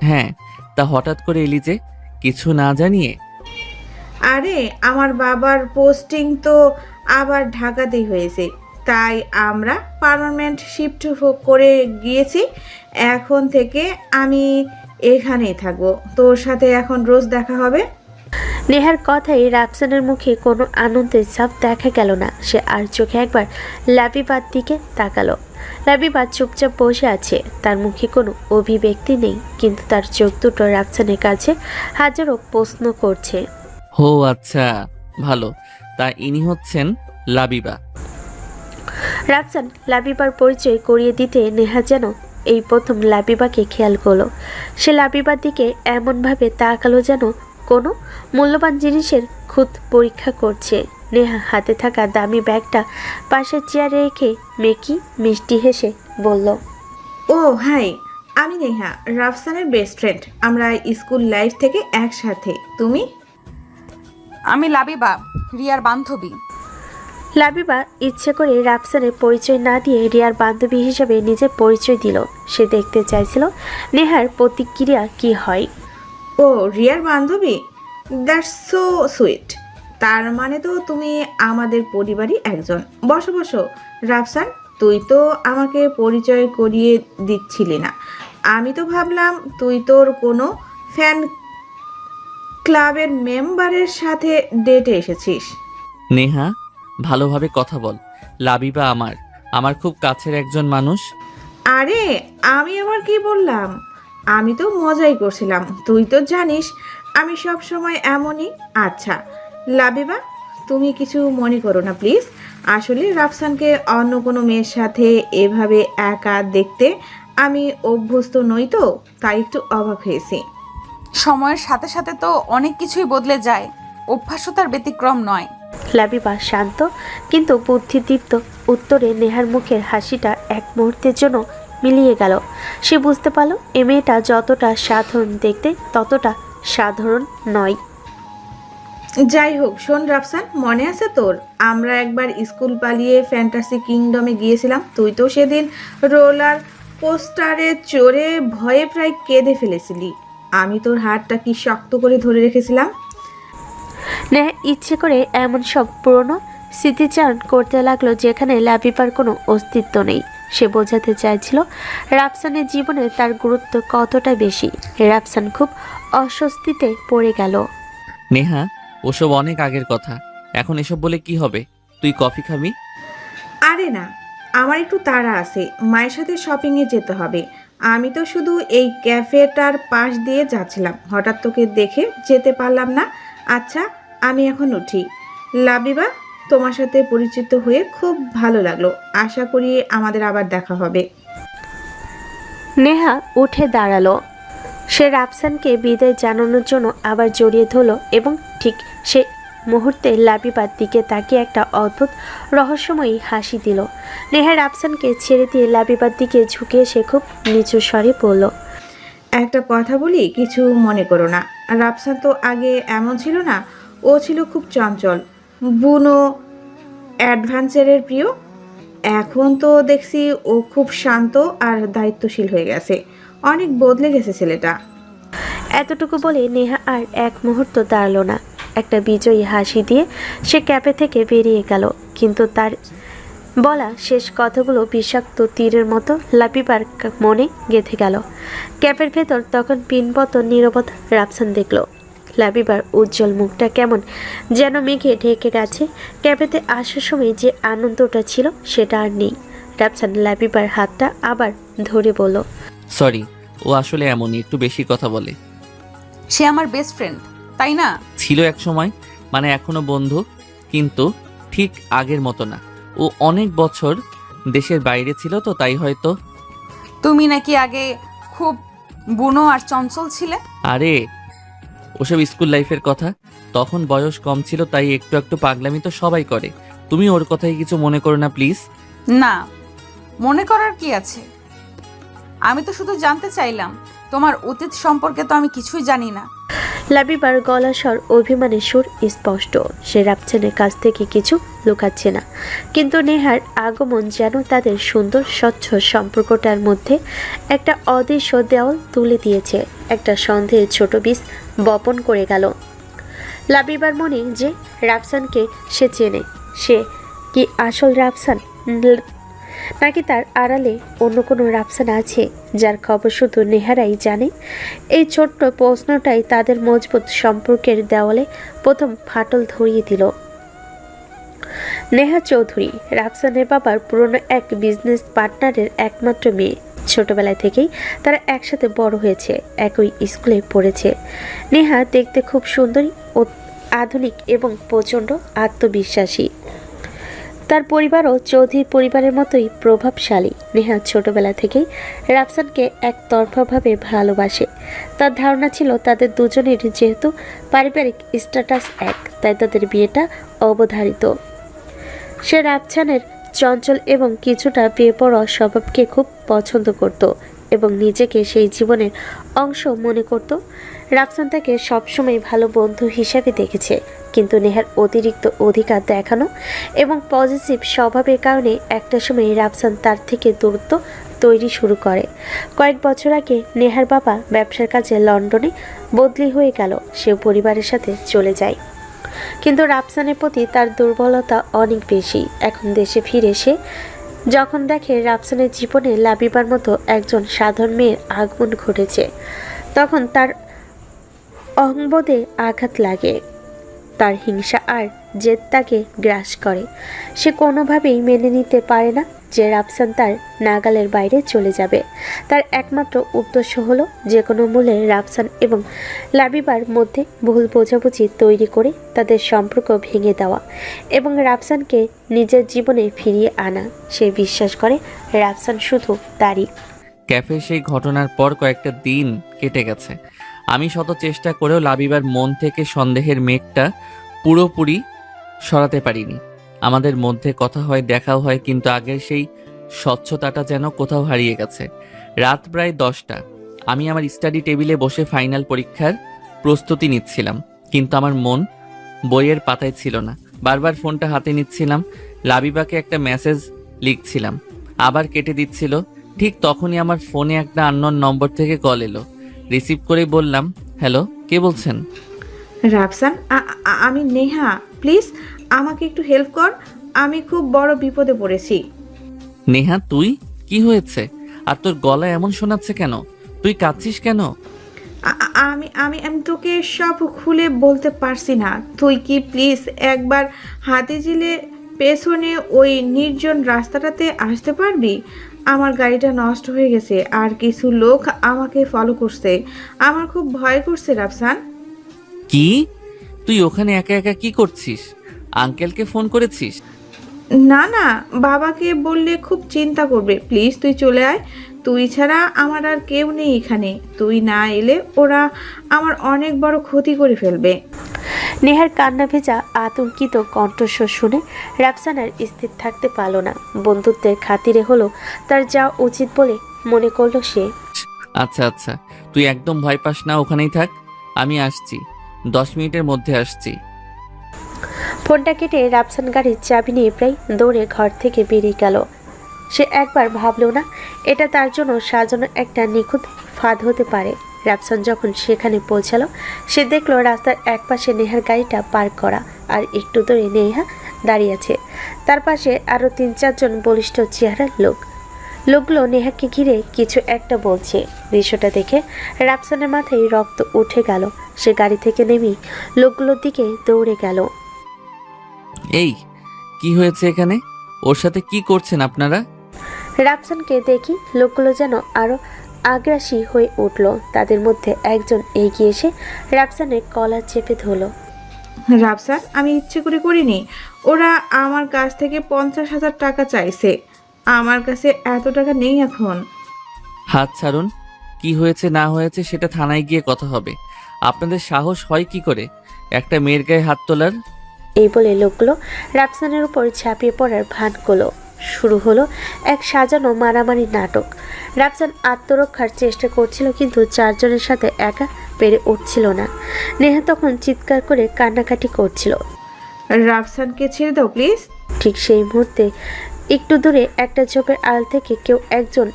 হ্যাঁ, তা হঠাৎ করে এলি যে, কিছু না জানিয়ে? আরে আমার বাবার পোস্টিং তো আবার ঢাকাতেই হয়েছে, তাই আমরা পার্মানেন্ট শিফট করে গিয়েছি। এখন থেকে আমি এখানেই থাকবো, তোর সাথে এখন রোজ দেখা হবে। নেহার কথায় রাফসানের মুখে কোনো আনন্দের ছাপ দেখা গেল না। সে আর চোখে একবার লাবিবার দিকে তাকালো। লাবিবা চুপচাপ বসে আছে, তার মুখে কোনো অভিব্যক্তি নেই, কিন্তু তার চোখ দুটো রাফসানের কাছে হাজারো প্রশ্ন করছে। হো আচ্ছা, ভালো। তা ইনি হচ্ছেন লাবিবা। রাফসান লাবিবার পরিচয় করিয়ে দিতে নেহা যেন এই প্রথম লাবিবাকে খেয়াল করলো। সে লাবিবার দিকে এমনভাবে তাকালো যেন কোনো মূল্যবান জিনিসের খুঁত পরীক্ষা করছে। নেহা হাতে থাকা দামি ব্যাগটা পাশের চেয়ারে রেখে মেকি মিষ্টি হেসে বলল, ও হাই, আমি নেহা, রাফসানের বেস্ট ফ্রেন্ড। আমরা স্কুল লাইফ থেকে একসাথে। তুমি? আমি লাবিবা, রিয়ার বান্ধবী। লাবিবা ইচ্ছে করে রাফসানের পরিচয় না দিয়ে রিয়ার বান্ধবী হিসেবে নিজের পরিচয় দিল। সে দেখতে চাইছিল নেহার প্রতিক্রিয়া কি হয়। ও, রিয়ার বান্ধবী? That's so sweet. তার মানে তো তুমি আমাদের পরিবারই একজন। বসো বসো। রাফসান, তুই তো আমাকে পরিচয় করিয়ে দিচ্ছিলি না। আমি তো ভাবলাম তুই তোর কোনো ফ্যান ক্লাবের মেম্বারের সাথে ডেটে এসেছিস। নেহা, ভালোভাবে কথা বল। লাবিবা আমার খুব কাছের একজন মানুষ। আরে আমি আবার কি বললাম? আমি তো মজাই করছিলাম, তুই তো জানিস আমি সব সময় এমনই। আচ্ছা লাবিবা, তুমি কিছু মনে করো না প্লিজ। আসলে রাফসানকে অন্য কোনো মেয়ের সাথে এভাবে একা দেখতে আমি অভ্যস্ত নই, তো তাই একটু অবাক হয়েছি। সময়ের সাথে সাথে তো অনেক কিছুই বদলে যায়, অভ্যাসও তার ব্যতিক্রম নয়। লাবিবা শান্ত কিন্তু বুদ্ধিদীপ্ত উত্তরে নেহার মুখের হাসিটা এক মুহূর্তের জন্য মিলিয়ে গেল। সে বুঝতে পারল এ মেয়েটা যতটা সাধারণ দেখতে ততটা সাধারণ নয়। যাই হোক, শোন রাফসান, মনে আছে তোর আমরা একবার স্কুল পালিয়ে ফ্যান্টাসি কিংডমে গিয়েছিলাম? তুই তো সেদিন রোলার কোস্টারে চড়ে ভয়ে প্রায় কেঁদে ফেলেছিলি। আমি তোর হাতটা কি শক্ত করে ধরে রেখেছিলাম। নেহা ইচ্ছে করে এমন সব পুরনো স্মৃতিচারণ করতে লাগলো যেখানে লাবিবার কোনো অস্তিত্ব নেই। সে বোঝাতে চাইছিল রাফসানের জীবনে তার গুরুত্ব কতটা বেশি। রাফসান খুব অস্বস্তিতে পড়ে গেল। নেহা, ওসব অনেক আগের কথা, এখন এসব বলে কি হবে? তুই কফি খাবি? আরে না, আমার একটু তাড়া আছে, মায়ের সাথে শপিংয়ে যেতে হবে। আমি তো শুধু এই ক্যাফেটার পাশ দিয়ে যাচ্ছিলাম, হঠাৎ তোকে দেখে যেতে পারলাম না। আচ্ছা আমি এখন উঠি। লাবিবা, তোমার সাথে পরিচিত হয়ে খুব ভালো লাগলো। আশা করি আমাদের আবার দেখা হবে। নেহা উঠে দাঁড়ালো। সে রাফসানকে বিদায় জানানোর জন্য আবার জড়িয়ে ধরল এবং ঠিক সে মুহূর্তে লাবিবার দিকে তাকিয়ে একটা অদ্ভুত রহস্যময়ী হাসি দিল। নেহা রাফসানকে ছেড়ে দিয়ে লাবিবার দিকে ঝুঁকে সে খুব নিচু স্বরে বলল, একটা কথা বলি, কিছু মনে করো না। রাফসান তো আগে এমন ছিল না, ও ছিল খুব চঞ্চল, বুনো, অ্যাডভেঞ্চারের প্রিয়। এখন তো দেখছি ও খুব শান্ত আর দায়িত্বশীল হয়ে গেছে, অনেক বদলে গেছে ছেলেটা। এতটুকু বলে নেহা আর এক মুহূর্ত দাঁড়ালো না। একটা বিজয়ী হাসি দিয়ে সে ক্যাফে থেকে বেরিয়ে গেল, কিন্তু তার বলা শেষ কথাগুলো বিষাক্ত তীরের মতো লাবিবার মনে গেঁথে গেল। ক্যাফের ভেতর তখন পিনপত নীরবতা। রাফসান দেখল লাবিবার উজ্জ্বল মুখটা কেমন যেন মেঘে ঢেকে গেছে। ক্যাফেতে আসার সময় যে আনন্দটা ছিল সেটা আর নেই। রাফসান লাবিবার হাতটা আবার ধরে বলল, সরি, ও আসলে এমনই, একটু বেশি কথা বলে। সে আমার বেস্ট ফ্রেন্ড, তাই না? ছিল এক সময়, মানে এখনো বন্ধু, কিন্তু ঠিক আগের মতো না। ও অনেক বছর দেশের বাইরে ছিল তো, তাই হয়তো। তুমি নাকি আগে খুব বুনো আর চঞ্চল ছিলে। আরে ওসব স্কুল লাইফের কথা, তখন বয়স কম ছিল, তাই একটু একটু পাগলামি তো সবাই করে। তুমি ওর কথাই কিছু মনে করো না প্লিজ। না, মনে করার কি আছে? আমি তো শুধু জানতে চাইলাম, তোমার অতীত সম্পর্কে তো আমি কিছুই জানি না। লাবিবার গলা স্বর অভিমানের সুর স্পষ্ট। সে রাফসানের কাছ থেকে কিছু লুকাচ্ছে না, কিন্তু নেহার আগমন যেন তাদের সুন্দর স্বচ্ছ সম্পর্কটার মধ্যে একটা অদৃশ্য দেওয়াল তুলে দিয়েছে, একটা সন্দেহের ছোট বীজ বপন করে গেল লাবিবার মনে যে রাফসানকে সে চেনে। সে কি আসল রাফসান, নাকি তার আড়ালে অন্য কোনো রাফসান আছে যার খবর শুধু নেহারাই জানে? এই ছোট্ট প্রশ্নটাই তাদের মজবুত সম্পর্কের দেওয়ালে প্রথম ফাটল ধরিয়ে দিল। নেহা চৌধুরী রাফসানের বাবার পুরনো এক বিজনেস পার্টনারের একমাত্র মেয়ে। ছোটবেলায় থেকেই তারা একসাথে বড় হয়েছে, একই স্কুলে পড়েছে। নেহা দেখতে খুব সুন্দরী ও আধুনিক এবং প্রচণ্ড আত্মবিশ্বাসী। তার পরিবারও চৌধুরী পরিবারের মতোই প্রভাবশালী। নেহা ছোটবেলা থেকেই রাফসানকে একতরফাভাবে ভালোবাসে। তার ধারণা ছিল তাদের দুজনের যেহেতু পারিবারিক স্ট্যাটাস এক, তাই তাদের বিয়েটা অবধারিত। সে রাফসানের চঞ্চল এবং কিছুটা বেপরোয়া স্বভাবকে খুব পছন্দ করত এবং নিজেকে সেই জীবনের অংশ মনে করত। রাফসান তাকে সবসময় ভালো বন্ধু হিসাবে দেখেছে, কিন্তু নেহার অতিরিক্ত অধিকার দেখানো এবং পজিটিভ স্বভাবের কারণে একটা সময় রাফসান তার থেকে দূরত্ব তৈরি শুরু করে। কয়েক বছর আগে নেহার বাবা ব্যবসার কাজে লন্ডনে বদলি হয়ে গেল, সে পরিবারের সাথে চলে যায়। কিন্তু রাফসানের প্রতি তার দুর্বলতা অনেক বেশি। এখন দেশে ফিরে সে যখন দেখে রাফসানের জীবনে লাবিবার মতো একজন সাধারণ মেয়ের আগমন ঘটেছে, তখন তার অহংবোধে আঘাত লাগে। তার হিংসা আর জেদ তাকে গ্রাস করে। সে কোনোভাবেই মেনে নিতে পারে না যে রাফসান তার নাগালের বাইরে চলে যাবে। তার একমাত্র উদ্দেশ্য হলো যে কোনো মূল্যে রাফসান এবং লাবিবার মধ্যে ভুল বোঝাবুঝি তৈরি করে তাদের সম্পর্ক ভেঙে দেওয়া এবং রাফসানকে নিজের জীবনে ফিরিয়ে আনা। সে বিশ্বাস করে রাফসান শুধু তারই। ক্যাফে সেই ঘটনার পর কয়েকটা দিন কেটে গেছে। আমি শত চেষ্টা করেও লাবিবার মন থেকে সন্দেহের মেঘটা পুরোপুরি সরাতে পারিনি। আমাদের মধ্যে কথা হয়, দেখাও হয়, কিন্তু আগের সেই স্বচ্ছতাটা যেন কোথাও হারিয়ে গেছে। রাত প্রায় 10টা। আমি আমার স্টাডি টেবিলে বসে ফাইনাল পরীক্ষার প্রস্তুতি নিচ্ছিলাম, কিন্তু আমার মন বইয়ের পাতায় ছিল না। বারবার ফোনটা হাতে নিচ্ছিলাম, লাবিবাকে একটা মেসেজ লিখছিলাম, আবার কেটে দিচ্ছিল। ঠিক তখনই আমার ফোনে একটা আননোন নম্বর থেকে কল এলো। রিসিভ করে বললাম, হ্যালো, কে বলছেন? রাফসান, আমি নেহা, প্লিজ আমাকে একটু হেল্প কর, আমি খুব বড় বিপদে পড়েছি। নেহা, তুই? কি হয়েছে? আর তোর গলা এমন শোনাচ্ছে কেন? তুই কাঁদছিস কেন? আমি আমি আমি তোকে সব খুলে বলতে পারছি না। তুই কি প্লিজ একবার হাতিঝিলে পেছনে ওই নির্জন রাস্তাটাতে আসতে পারবি? আমার গাড়িটা নষ্ট হয়ে গেছে আর কিছু লোক আমাকে ফলো করছে। আমার খুব ভয় করছে রাফসান। কি? তুই ওখানে একা একা কি করছিস? আঙ্কেলকে ফোন করেছিস? না না, বাবাকে বললে খুব চিন্তা করবে। প্লিজ তুই চলে আয়, তুই ছাড়া আমার আর কেউ নেই এখানে। তুই না এলে ওরা আমার অনেক বড় ক্ষতি করে ফেলবে। নেহার কান্না ভেজা আতঙ্কিত কণ্ঠস্বর শুনে রাফসান আর স্থির থাকতে পারল না। বন্ধুত্বের খাতিরে হলো তার যাওয়া উচিত বলে মনে করলো সে। আচ্ছা আচ্ছা, তুই একদম ভয় পাস না, ওখানেই থাক, আমি আসছি, 10 মিনিটের মধ্যে আসছি। ফোনটা কেটে রাফসান গাড়ির চাবি নিয়ে প্রায় দৌড়ে ঘর থেকে বেরিয়ে গেল। সে একবার ভাবলো না এটা তার জন্য সাজানো একটা নিখুঁত ফাঁদ হতে পারে। রাফসান যখন সেখানে পৌঁছালো, সে দেখলো রাস্তার একপাশে নেহার গাড়িটা পার্ক করা, আর একটু দূরে নেহা দাঁড়িয়ে আছে। তার পাশে আরও 3-4 জন বলিষ্ঠ চেহারার লোকগুলো নেহাকে ঘিরে কিছু একটা বলছে। দৃশ্যটা দেখে রাফসানের মাথায় রক্ত উঠে গেল। সে গাড়ি থেকে নেমেই লোকগুলোর দিকে দৌড়ে গেল। এই কি হয়েছে এখানে? ওর সাথে কি করছেন আপনারা? রাফসানকে দেখি লোকগুলো যেন আরো আগ্রাসী হয়ে উঠল। তাদের মধ্যে একজন এগিয়ে এসে রাফসানের কলার চেপে ধরল। রাফসান, আমি ইচ্ছে করে করিনি। ওরা আমার কাছ থেকে 50,000 টাকা চাইছে। আমার কাছে এত টাকা নেই এখন। হাত ছাড়ুন, কি হয়েছে না হয়েছে সেটা থানায় গিয়ে কথা হবে। আপনাদের সাহস হয় কি করে একটা মেয়ের গায়ে হাত তোলার? এই বলে লোকগুলো রাফসানের উপর ঝাঁপিয়ে পড়ার ভান করলো। শুরু হলো এক সাজানো মারামারি নাটক। রাফসান আত্মরক্ষার চেষ্টা করছিল, কিন্তু 4 জনের সাথে একা পেরে উঠছিল না। নেহা তখন চিৎকার করে কান্নাকাটি করছিল। রাফসানকে ছেড়ে দাও প্লিজ। ঠিক সেই মুহূর্তে একটু দূরে একটা ঝোপের আড়াল থেকে কেউ একজন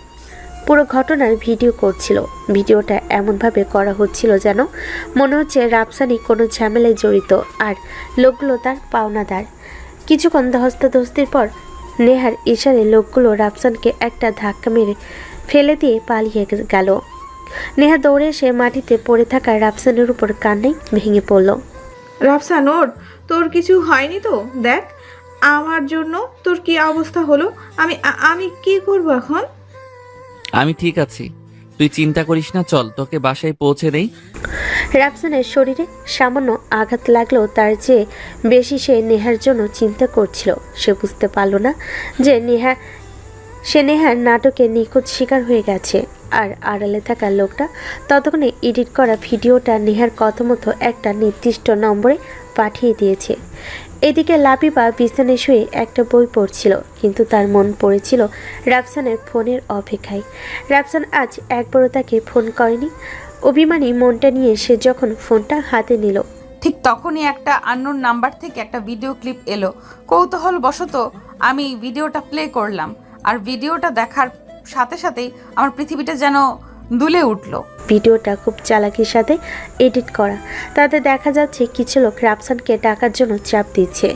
পুরো ঘটনার ভিডিও করছিল। ভিডিওটা এমনভাবে করা হচ্ছিল যেন মনে হচ্ছে রাফসানি কোনো ঝামেলায় জড়িত আর লোকগুলো তার পাওনাদার। কিছুক্ষণ ধস্তাধস্তির পর নেহার ইশারে লোকগুলো রাফসানকে একটা ধাক্কা মেরে ফেলে দিয়ে পালিয়ে গেল। নেহা দৌড়ে এসে মাটিতে পড়ে থাকা রাফসানের উপর কান্নায় ভেঙে পড়ল। রাফসান, ওর তোর কিছু হয়নি তো? দেখ আমার জন্য তোর কি অবস্থা হলো। আমি কি করব এখন? আমি ঠিক আছি, তুই চিন্তা করিস না, চল তোকে বাসায় পৌঁছে দেই। রাফসানের শরীরে সামান্য আঘাত লাগলেও তার চেয়ে বেশি সে নেহার জন্য চিন্তা করছিল। সে বুঝতে পারল না যে নেহার নাটকে নিখুঁত শিকার হয়ে গেছে। আর আড়ালে থাকা লোকটা ততক্ষণে এডিট করা ভিডিওটা নেহার কথা মতো একটা নির্দিষ্ট নম্বরে পাঠিয়ে দিয়েছে। এদিকে লাবিবা বিছানায় শুয়ে একটা বই পড়ছিল, কিন্তু তার মন পড়েছিল রাফসানের ফোনের অপেক্ষায়। রাফসান আজ একবারও তাকে ফোন করেনি। অভিমানী মনটা নিয়ে সে যখন ফোনটা হাতে নিল, ঠিক তখনই একটা আননোন নাম্বার থেকে একটা ভিডিও ক্লিপ এলো। কৌতূহল বশত আমি ভিডিওটা প্লে করলাম, আর ভিডিওটা দেখার সাথে সাথেই আমার পৃথিবীটা যেন দুলে উঠল। ভিডিওটা খুব চালাকির সাথে এডিট করা। তাতে দেখা যাচ্ছে কিছু লোক রাফসানকে ডাকার জন্য চাপ দিচ্ছে।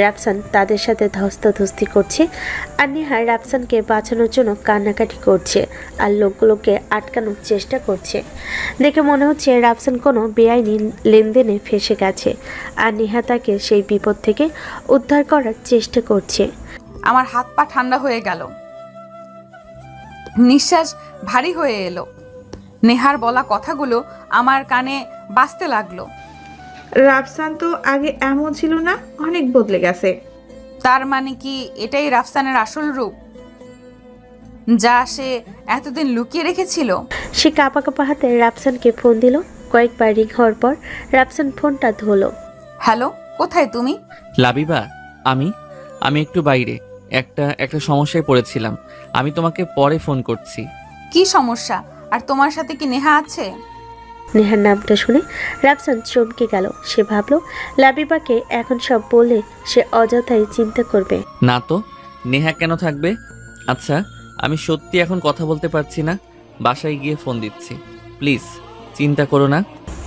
রাফসান তাদের সাথে ধস্তাধস্তি করছে, আর নেহা রাফসানকে বাঁচানোর জন্য কান্নাকাটি করছে আর লোকগুলোকে আটকানোর চেষ্টা করছে। দেখে মনে হচ্ছে রাফসান কোনো বেআইনি লেনদেনে ফেসে গেছে, আর নেহা তাকে সেই বিপদ থেকে উদ্ধার করার চেষ্টা করছে। আমার হাত পা ঠান্ডা হয়ে গেল, নিঃশ্বাস ভারী হয়ে এলো। নেহার বলা কথাগুলো আমার কানে বাজতে লাগলো। রাফসান তো আগে এমন ছিল না, অনেক বদলে গেছে। তার মানে কি এটাই রাফসানের আসল রূপ, যা সে এতদিন লুকিয়ে রেখেছিল? সে কাঁপা কাঁপা হাতে রাফসানকে ফোন দিল। কয়েকবার রিং হওয়ার পর রাফসান ফোনটা ধরলো। হ্যালো, কোথায় তুমি? লাবিবা, আমি একটু বাইরে, একটা সমস্যায় পড়েছিলাম। আমি তোমাকে পরে ফোন করছি। কি সমস্যা? আর তোমার সাথে কি নেহা আছে? নেহার নামটা শুনে রাফসান চমকে গেল। সে ভাবলো লাবিবাকে এখন সব বলে সে অযথাই চিন্তা করবে। না তো, নেহা কেন থাকবে? আচ্ছা, আমি সত্যি এখন কথা বলতে পারছি না, বাসায় গিয়ে ফোন দিচ্ছি, প্লিজ চিন্তা করো না।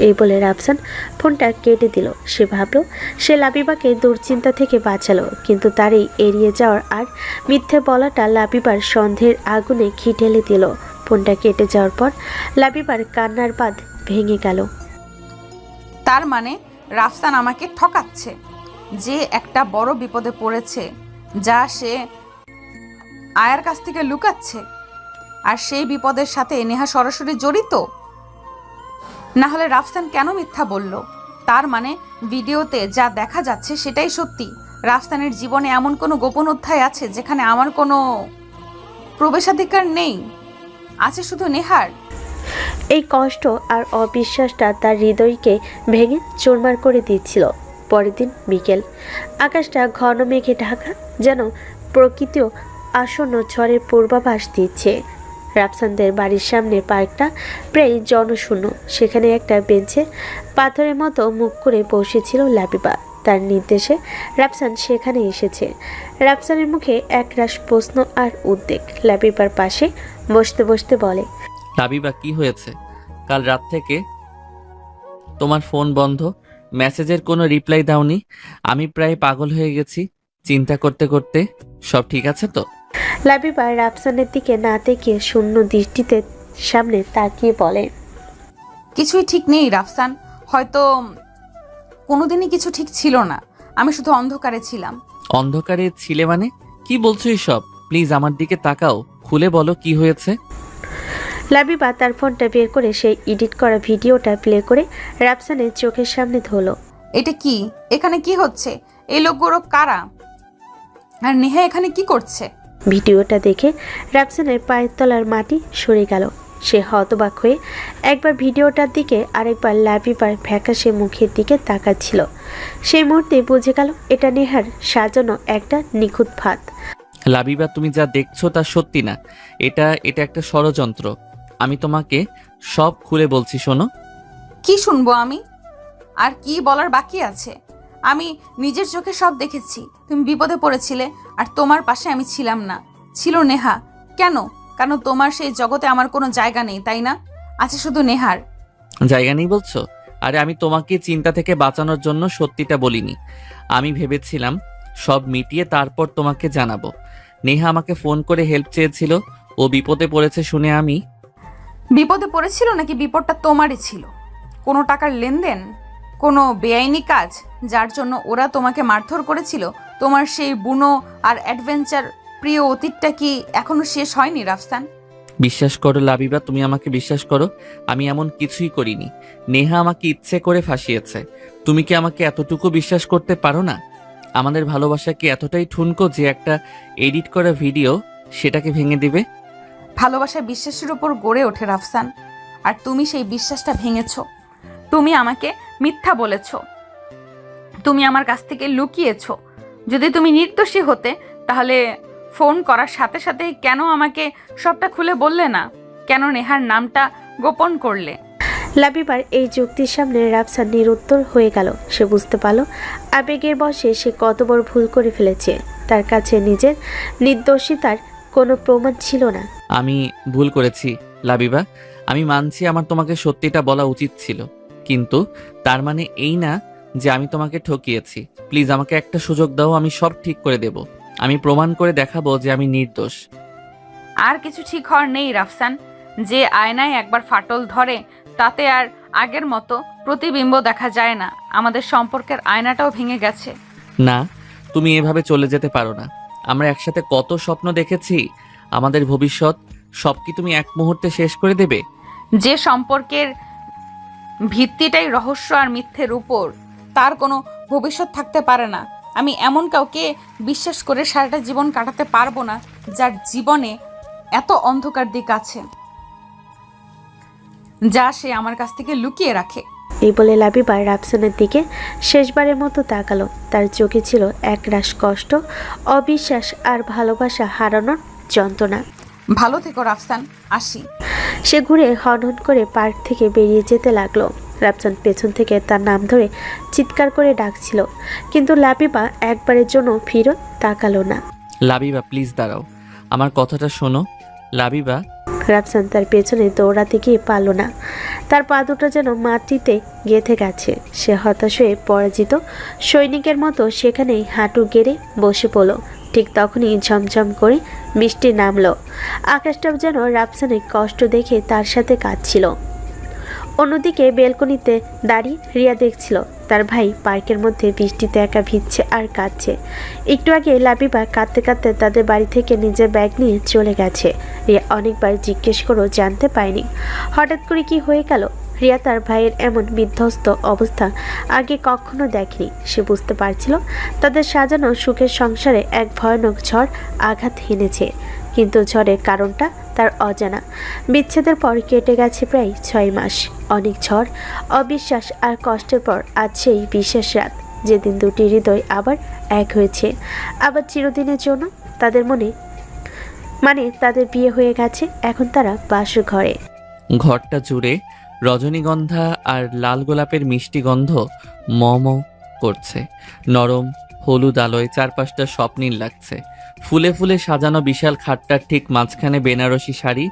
এই বলে রাফসান ফোনটা কেটে দিল। সে ভাবলো সে লাবিবাকে দুশ্চিন্তা থেকে বাঁচালো, কিন্তু তার এই এড়িয়ে যাওয়ার আর মিথ্যে বলাটা লাবিবার সন্দেহের আগুনে ঘি ঢেলে দিল। ফোনটা কেটে যাওয়ার পর লাবিবার কান্নার বাঁধ ভেঙে গেল। তার মানে রাফসান আমাকে ঠকাচ্ছে, যে একটা বড় বিপদে পড়েছে, যা সে আয়ার কাছ থেকে লুকাচ্ছে, আর সেই বিপদের সাথে নেহা সরাসরি জড়িত। না হলে রাফসান কেন মিথ্যা বলল? তার মানে ভিডিওতে যা দেখা যাচ্ছে সেটাই সত্যি। রাফসানের জীবনে এমন কোনো গোপন অধ্যায় আছে যেখানে আমার কোনো প্রবেশাধিকার নেই। আছে শুধু নেহার। এই কষ্ট আর অবিশ্বাসটা তার হৃদয়কে ভেঙে চুরমার করে দিচ্ছিল। পরের দিন বিকেল, আকাশটা ঘন মেঘে ঢাকা, যেন প্রকৃতিও আসন্ন ঝড়ের পূর্বাভাস দিচ্ছে। রাফসানদের বাড়ির সামনে পার্কটা প্রায় জনশূন্য। সেখানে একটা বেঞ্চে পাথরের মতো মুখ করে বসেছিল লাবিবা। তার নির্দেশে রাফসান সেখানে এসেছে। রাফসানের মুখে একরাশ প্রশ্ন আর উদ্বেগ। লাবিবার পাশে বসতে বসতে বলে, লাবিবা, কি হয়েছে? কাল রাত থেকে তোমার ফোন বন্ধ, মেসেজের কোনো রিপ্লাই দাওনি। আমি প্রায় পাগল হয়ে গেছি চিন্তা করতে করতে। সব ঠিক আছে তো? লাবিবা রাফসানের দিকে না তাকিয়ে শূন্য দৃষ্টিতে সামনে তাকিয়ে বলে, কিছুই ঠিক নেই রাফসান। হয়তো কোনোদিনই কিছু ঠিক ছিল না। আমি শুধু অন্ধকারে ছিলাম। অন্ধকারে ছিলে মানে? কি বলছো এসব? প্লিজ আমার দিকে তাকাও, খুলে বলো কি হয়েছে। লাবিবা তার ফোনটা বের করে সেই এডিট করা ভিডিওটা প্লে করে রাফসানের চোখের সামনে ধরল। এটা কি? এখানে কি হচ্ছে? এই লোকগুলো কারা? আর নেহা এখানে কি করছে? ভিডিওটা দেখে রাফসানের পায়ের তলার মাটি সরে গেল। সে হতবাক হয়ে একবার ভিডিওটার দিকে আরেকবার লাবিবার ফ্যাকাশে মুখের দিকে তাকাচ্ছিল। সেই মুহূর্তে বুঝে গেল এটা নেহার সাজানো একটা নিখুঁত ফাঁদ। লাবিবা, তুমি যা দেখছো তা সত্যি না। এটা একটা ষড়যন্ত্র। আমি তোমাকে সব খুলে বলছি, শোনো। কি শুনবো আমি? আর কি বলার বাকি আছে? আমি নিজের চোখে সব দেখেছি। তুমি বিপদে পড়েছিলে আর তোমার পাশে আমি ছিলাম না। ছিল নেহা। কেন? কেন তোমার সেই জগতে আমার কোনো জায়গা নেই, তাই না? আছে শুধু নেহার। জায়গা নেই বলছো? আরে আমি তোমাকে চিন্তা থেকে বাঁচানোর জন্য সত্যিটা বলিনি। আমি ভেবেছিলাম সব মিটিয়ে তারপর তোমাকে জানাবো। নেহা আমাকে ফোন করে হেল্প চেয়েছিল। ও বিপদে পড়েছে শুনে আমি। বিপদে পড়েছিল নাকি বিপদটা তোমারই ছিল? কোনো টাকার লেনদেন? কোনো বেআইনি কাজ যার জন্য ওরা তোমাকে মারধর করেছিল? তোমার সেই বুনো আর অ্যাডভেঞ্চার প্রিয় অতীতটা কি এখনো শেষ হয়নি রাফসান? বিশ্বাস করো লাবিবা, তুমি আমাকে বিশ্বাস করো। আমি এমন কিছুই করিনি। নেহা আমাকে ইচ্ছে করে ফাঁসিয়েছে। তুমি কি আমাকে এতটুকু বিশ্বাস করতে পারো না? আমাদের ভালোবাসা কি এতটাই ঠুনকো যে একটা এডিট করা ভিডিও সেটাকে ভেঙে দিবে? ভালোবাসা বিশ্বাসের উপর গড়ে ওঠে রাফসান, আর তুমি সেই বিশ্বাসটা ভেঙেছো। তুমি আমাকে মিথ্যা বলেছো। তুমি আমার কাছ থেকে লুকিয়েছো। যদি তুমি নির্দোষী হতে তাহলে ফোন করার সাথে সাথে কেন আমাকে সবটা খুলে বললে না? কেন নেহার নামটা গোপন করলে? লাবিবার এই যুক্তির সামনে রাফসান নিরুত্তর হয়ে গেল। সে বুঝতে পারল আবেগের বশে সে কত বড় ভুল করে ফেলেছে। তার কাছে নিজের নির্দোষিতার কোনো প্রমাণ ছিল না। আমি ভুল করেছি লাবিবা। আমি মানছি আমার তোমাকে সত্যিটা বলা উচিত ছিল, কিন্তু তার মানে এই না যে আমি তোমাকে ঠকিয়েছি। প্লিজ আমাকে একটা সুযোগ দাও, আমি সব ঠিক করে দেব। আমি প্রমাণ করে দেখাবো যে আমি নির্দোষ। আর কিছু ঠিক হওয়ার নেই রাফসান। যে আয়নায় একবার ফাটল ধরে তাতে আর আগের মতো প্রতিবিম্ব দেখা যায় না। আমাদের সম্পর্কের আয়নাটাও ভেঙে গেছে। না, তুমি এভাবে চলে যেতে পারো না। আমরা একসাথে কত স্বপ্ন দেখেছি, আমাদের ভবিষ্যৎ, সব কি তুমি এক মুহূর্তে শেষ করে দেবে? যে সম্পর্কের ভিত্তিটাই রহস্য আর মিথ্যের উপর, তার কোনো ভবিষ্যৎ থাকতে পারে না। আমি এমন কাউকে বিশ্বাস করে সারাটা জীবন কাটাতে পারবো না যার জীবনে এত অন্ধকার দিক আছে যা সে আমার কাছ থেকে লুকিয়ে রাখে। এই বলে লাবিবা রাফসানের দিকে শেষবারের মতো তাকালো। তার চোখে ছিল একরাশ কষ্ট, অবিশ্বাস আর ভালোবাসা হারানোর যন্ত্রণা। ভালো থেকো রাফসান, আসি। সে ঘুরে হনহন করে পার্ক থেকে বেরিয়ে যেতে লাগলো। রাফসান পেছন থেকে তার নাম ধরে চিৎকার করে ডাকছিল, কিন্তু লাবিবা একবারের জন্য ফিরে তাকালো না। লাবিবা, প্লিজ দাঁড়াও, আমার কথাটা শোনো। লাবিবা। রাফসান তার পেছনে দৌড়াতে গিয়ে পারল না। তার পা দুটো যেন মাটিতে গেঁথে গেছে। সে হতাশ হয়ে পরাজিত সৈনিকের মতো সেখানেই হাঁটু গেড়ে বসে পড়ল। ঠিক তখনই ঝমঝম করে বৃষ্টি নামলো। আকাশটাও যেন রাফসানের কষ্ট দেখে তার সাথে কাঁদছিল। অন্যদিকে বেলকনিতে দাঁড়িয়ে রিয়া দেখছিল তার ভাই পার্কের মধ্যে বৃষ্টিতে একা ভিজছে আর কাঁদছে। একটু আগে লাবিবা কাঁদতে কাঁদতে তাদের বাড়ি থেকে নিজের ব্যাগ নিয়ে চলে গেছে। রিয়া অনেকবার জিজ্ঞেস করেও জানতে পায়নি হঠাৎ করে কি হয়ে গেল। রিয়া তার ভাইয়ের এমন বিধ্বস্ত অবস্থা আগে কখনো দেখেনি। সে বুঝতে পারছিল তাদের সাজানো সুখের সংসারে এক ভয়ানক ঝড় আঘাত হেনেছে। কিন্তু ঝড়ের কারণটা তার অজানা। বিচ্ছেদের পর কেটে গেছে প্রায় 6 মাস। অনেক ঝড়, অবিশ্বাস আর কষ্টের পর আজ সেই বিশেষ রাত, যেদিন দুটি হৃদয় আবার এক হয়েছে, আবার চিরদিনের জন্য। তাদের মানে তাদের বিয়ে হয়ে গেছে, এখন তারা বাসর ঘরে। ঘরটা জুড়ে রজনীগন্ধা আর লাল গোলাপের মিষ্টি গন্ধ ম ম করছে। নরম হলুদ আলোয় চারপাশটা স্বপ্নীল লাগছে। ফুলে ফুলে সাজানো বিশাল খাটটার ঠিক মাঝখানে বেনারসি শাড়ি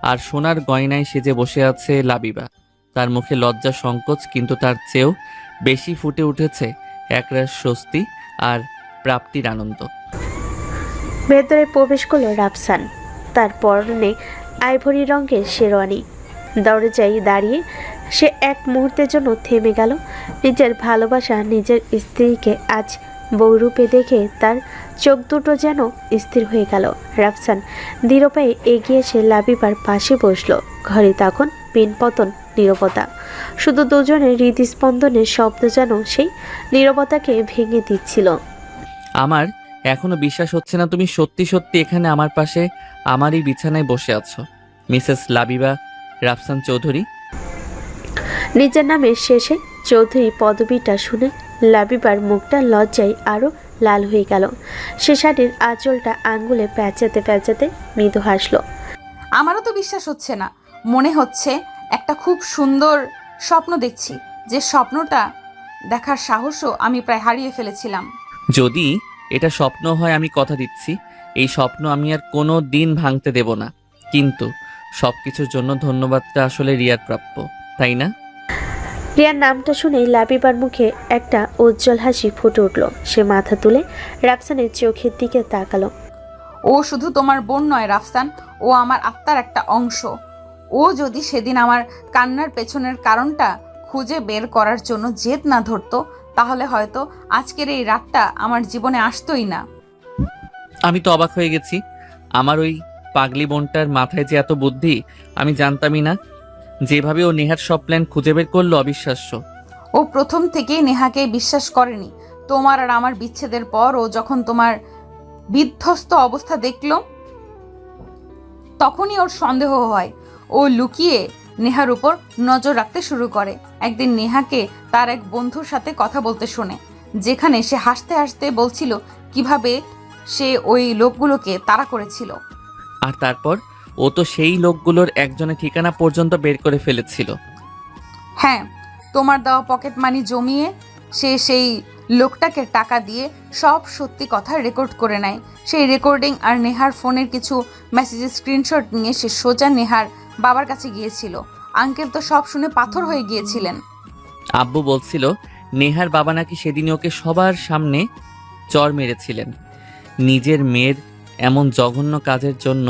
আর সোনার গয়নায় সেজে বসে আছে লাবিবা। তার মুখে লজ্জা সংকোচ, কিন্তু তার চেয়েও বেশি ফুটে উঠেছে একরাশ স্বস্তি আর প্রাপ্তির আনন্দ। ভেতরে প্রবেশ করলো রাফসান। তার পরনে আইভরি রঙের শেরওয়ানি। দরজায় দাঁড়িয়ে সে এক মুহূর্তের জন্য থেমে গেল। নিজের ভালোবাসা নিজের স্ত্রীকে আজ বউরূপে দেখে তার চোখ দুটো যেন স্থির হয়ে গেল। রাফসান ধীর পায়ে এগিয়ে এসে লাবিবার পাশে বসলো। ঘরে তখন পিনপতন নীরবতা, শুধু দুজনের হৃদস্পন্দনের শব্দ যেন সেই নীরবতাকে ভেঙে দিচ্ছিল। আমার এখনো বিশ্বাস হচ্ছে না তুমি সত্যি সত্যি এখানে আমার পাশে আমারই বিছানায় বসে আছো, মিসেস লাবিবা রাফসান চৌধুরী। নিজের নামের শেষে চৌধুরী পদবিটা শুনে লাবিবার মুখটা লজ্জায় আরও লাল হয়ে গেল। সে শাড়ির আঁচলটা আঙ্গুলে প্যাঁচাতে প্যাঁচাতে মৃদু হাসল। আমারও তো বিশ্বাস হচ্ছে না। মনে হচ্ছে একটা খুব সুন্দর স্বপ্ন দেখছি, যে স্বপ্নটা দেখার সাহসও আমি প্রায় হারিয়ে ফেলেছিলাম। যদি এটা স্বপ্ন হয়, আমি কথা দিচ্ছি এই স্বপ্ন আমি আর কোনো দিন ভাঙতে দেব না। কিন্তু সব কিছুর জন্য ধন্যবাদটা আসলে রিয়ার প্রাপ্য, তাই না? রিয়ার নামটা শুনেই লাবিবার মুখে একটা উজ্জ্বল হাসি ফুটে উঠল। সে মাথা তুলে রাফসানের চোখের দিকে তাকালো। ও শুধু তোমার বোন নয় রাফসান, ও আমার আত্মার একটা অংশ। ও যদি সেদিন আমার কান্নার পেছনের কারণটা খুঁজে বের করার জন্য জেদ না ধরতো, তাহলে হয়তো আজকের এই রাতটা আমার জীবনে আসতোই না। আমি তো অবাক হয়ে গেছি। আমার ওই পাগলি বোনটার মাথায় যে এত বুদ্ধি আমি জানতামই না। যেভাবে ও নেহার সব প্ল্যান খুঁজে বের করলো, অবিশ্বাস্য। ও প্রথম থেকেই নেহাকে বিশ্বাস করেনি। তোমার আর আমার বিচ্ছেদের পর ও যখন তোমার বিধ্বস্ত অবস্থা দেখলো, তখনই ওর সন্দেহ হয়। ও লুকিয়ে নেহার উপর নজর রাখতে শুরু করে। একদিন নেহাকে তার এক বন্ধুর সাথে কথা বলতে শোনে, যেখানে সে হাসতে হাসতে বলছিল কিভাবে সে ওই লোকগুলোকে তাড়া করেছিল। আর তারপর ও তো সেই লোকগুলোর একজনের ঠিকানা পর্যন্ত বের করে ফেলেছিল। হ্যাঁ, তোমার দেওয়া পকেট মানি জমিয়ে সে সেই লোকটাকে টাকা দিয়ে সব সত্যি কথা রেকর্ড করে নেয়। সেই রেকর্ডিং আর নেহার ফোনের কিছু মেসেজের স্ক্রিনশট নিয়ে সে সোজা নেহার বাবার কাছে গিয়েছিল। আঙ্কেল তো সব শুনে পাথর হয়ে গিয়েছিলেন। আব্বু বলছিল নেহার বাবা নাকি সেদিন ওকে সবার সামনে চর মেরেছিলেন। নিজের মেয়ের এমন জঘন্য কাজের জন্য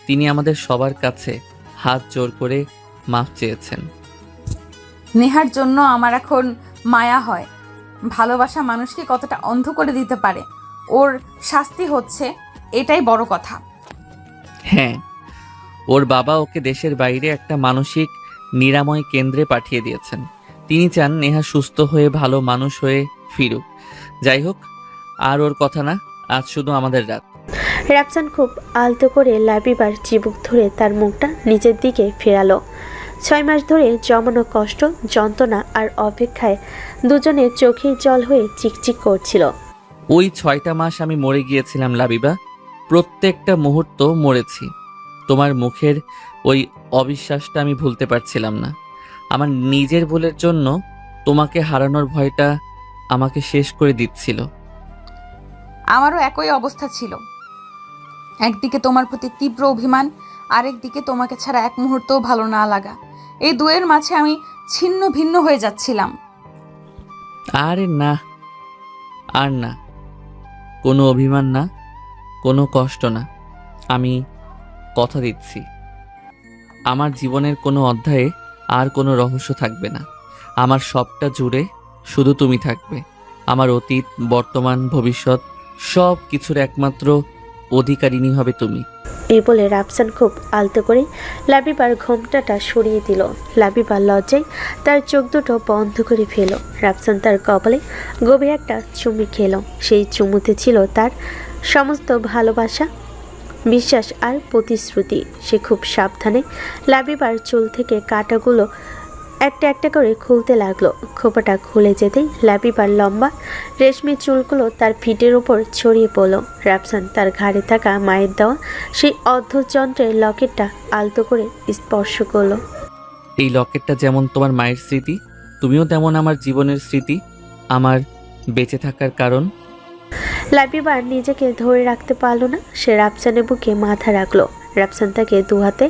তিনি আমাদের সবার কাছে হাত জোর করে মাফ চেয়েছেন। নেহার জন্য আমার এখন মায়া হয়। ভালোবাসা মানুষকে কতটা অন্ধ করে দিতে পারে। ওর শাস্তি হচ্ছে, এটাই বড় কথা। হ্যাঁ, ওর বাবা ওকে দেশের বাইরে একটা মানসিক নিরাময় কেন্দ্রে পাঠিয়ে দিয়েছেন। তিনি চান নেহা সুস্থ হয়ে ভালো মানুষ হয়ে ফিরুক। যাই হোক, আর ওর কথা না, আজ শুধু আমাদের রাত। রাফসান খুব আলতো করে লাবিবার চিবুক ধরে তার মুখটা নিজের দিকে ফেরালো। 6 মাস ধরে জমানো কষ্ট, যন্ত্রণা আর অপেক্ষায় দুজনের চোখের জল হয়ে চিকচিক করছিল। ওই 6টা মাস আমি মরে গিয়েছিলাম লাবিবা, প্রত্যেকটা মুহূর্ত মরেছি। তোমার মুখের ওই অবিশ্বাসটা আমি ভুলতে পারছিলাম না। আমার নিজের ভুলের জন্য তোমাকে হারানোর ভয়টা আমাকে শেষ করে দিচ্ছিল। আমারও একই অবস্থা ছিল। একদিকে তোমার প্রতি তীব্র অভিমান, আরেকদিকে তোমাকে ছাড়া এক মুহূর্তও ভালো না লাগা। এই দুয়ের মাঝে আমি ছিন্ন ভিন্ন হয়ে যাচ্ছিলাম। আরে না, আর না, কোনো অভিমান না, কোনো কষ্ট না। আমি কথা দিচ্ছি, আমার জীবনের কোনো অধ্যায়ে আর কোনো রহস্য থাকবে না। আমার সবটা জুড়ে শুধু তুমি থাকবে। আমার অতীত, বর্তমান, ভবিষ্যৎ সব কিছুর একমাত্র অধিকারিণী হবে তুমি। এই বলে রাফসান খুব আলতো করে লাবিবার ঘোমটাটা সরিয়ে দিল। লাবিবার লজ্জায় তার চোখ দুটো বন্ধ করে ফেল। রাফসান তার কপালে গভীর একটা চুমু খেল। সেই চুমুতে ছিল তার সমস্ত ভালোবাসা, বিশ্বাস আর প্রতিশ্রুতি। সে খুব সাবধানে লাবিবার চুল থেকে কাঁটাগুলো একটা একটা করে খুলতে লাগলো। খোপাটা খুলে যেতেই লাবিবার লম্বা রেশমি চুলগুলো তার ফিটের উপর ছড়িয়ে পড়লো। রাফসান তার ঘাড়ে থাকা মায়ের দেওয়া সেই অদ্ভুত যন্ত্রের লকেটটা আলতো করে স্পর্শ করলো। এই লকেটটা যেমন তোমার মায়ের স্মৃতি, তুমিও তেমন আমার জীবনের স্মৃতি, আমার বেঁচে থাকার কারণ। লাবিবার নিজেকে ধরে রাখতে পারল না। সে রাফসানের বুকে মাথা রাখলো। রাফসান তাকে দু হাতে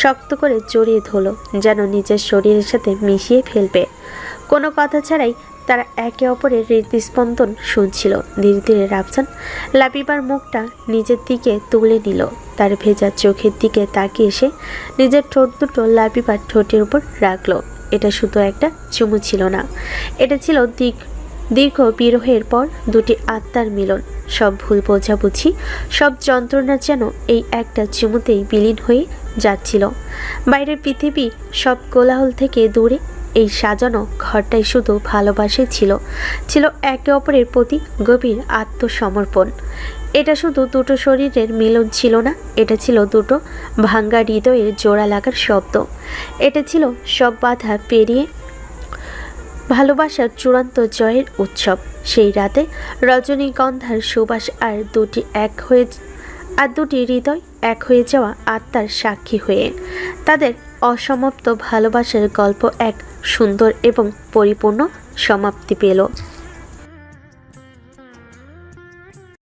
শক্ত করে জড়িয়ে ধরলো, যেন নিজের শরীরের সাথে মিশিয়ে ফেলবে। কোনো কথা ছাড়াই তারা একে অপরের হৃদস্পন্দন শুনছিল। ধীরে ধীরে রাফসান লাবিবার মুখটা নিজের দিকে তুলে নিল। তার ভেজা চোখের দিকে তাকিয়ে সে নিজের ঠোঁট দুটো লাবিবার ঠোঁটের উপর রাখলো। এটা শুধু একটা চুমু ছিল না, এটা ছিল দীর্ঘ বিরহের পর দুটি আত্মার মিলন। সব ভুল বোঝাবুঝি, সব যন্ত্রণা যেন এই একটা চুমুতেই বিলীন হয়ে যাচ্ছিল। বাইরের পৃথিবী সব কোলাহল থেকে দূরে এই সাজানো ঘরটাই শুধু ভালোবাসে ছিল, ছিল একে অপরের প্রতি গভীর আত্মসমর্পণ। এটা শুধু দুটো শরীরের মিলন ছিল না, এটা ছিল দুটো ভাঙ্গা হৃদয়ের জোড়া লাগার শব্দ। এটা ছিল সব বাধা পেরিয়ে ভালোবাসার চূড়ান্ত জয়ের উৎসব। সেই রাতে রজনীগন্ধার সুবাস আর দুটি হৃদয় এক হয়ে যাওয়া আত্মার সাক্ষী হয়ে তাদের অসমাপ্ত ভালোবাসার গল্প এক সুন্দর এবং পরিপূর্ণ সমাপ্তি পেল।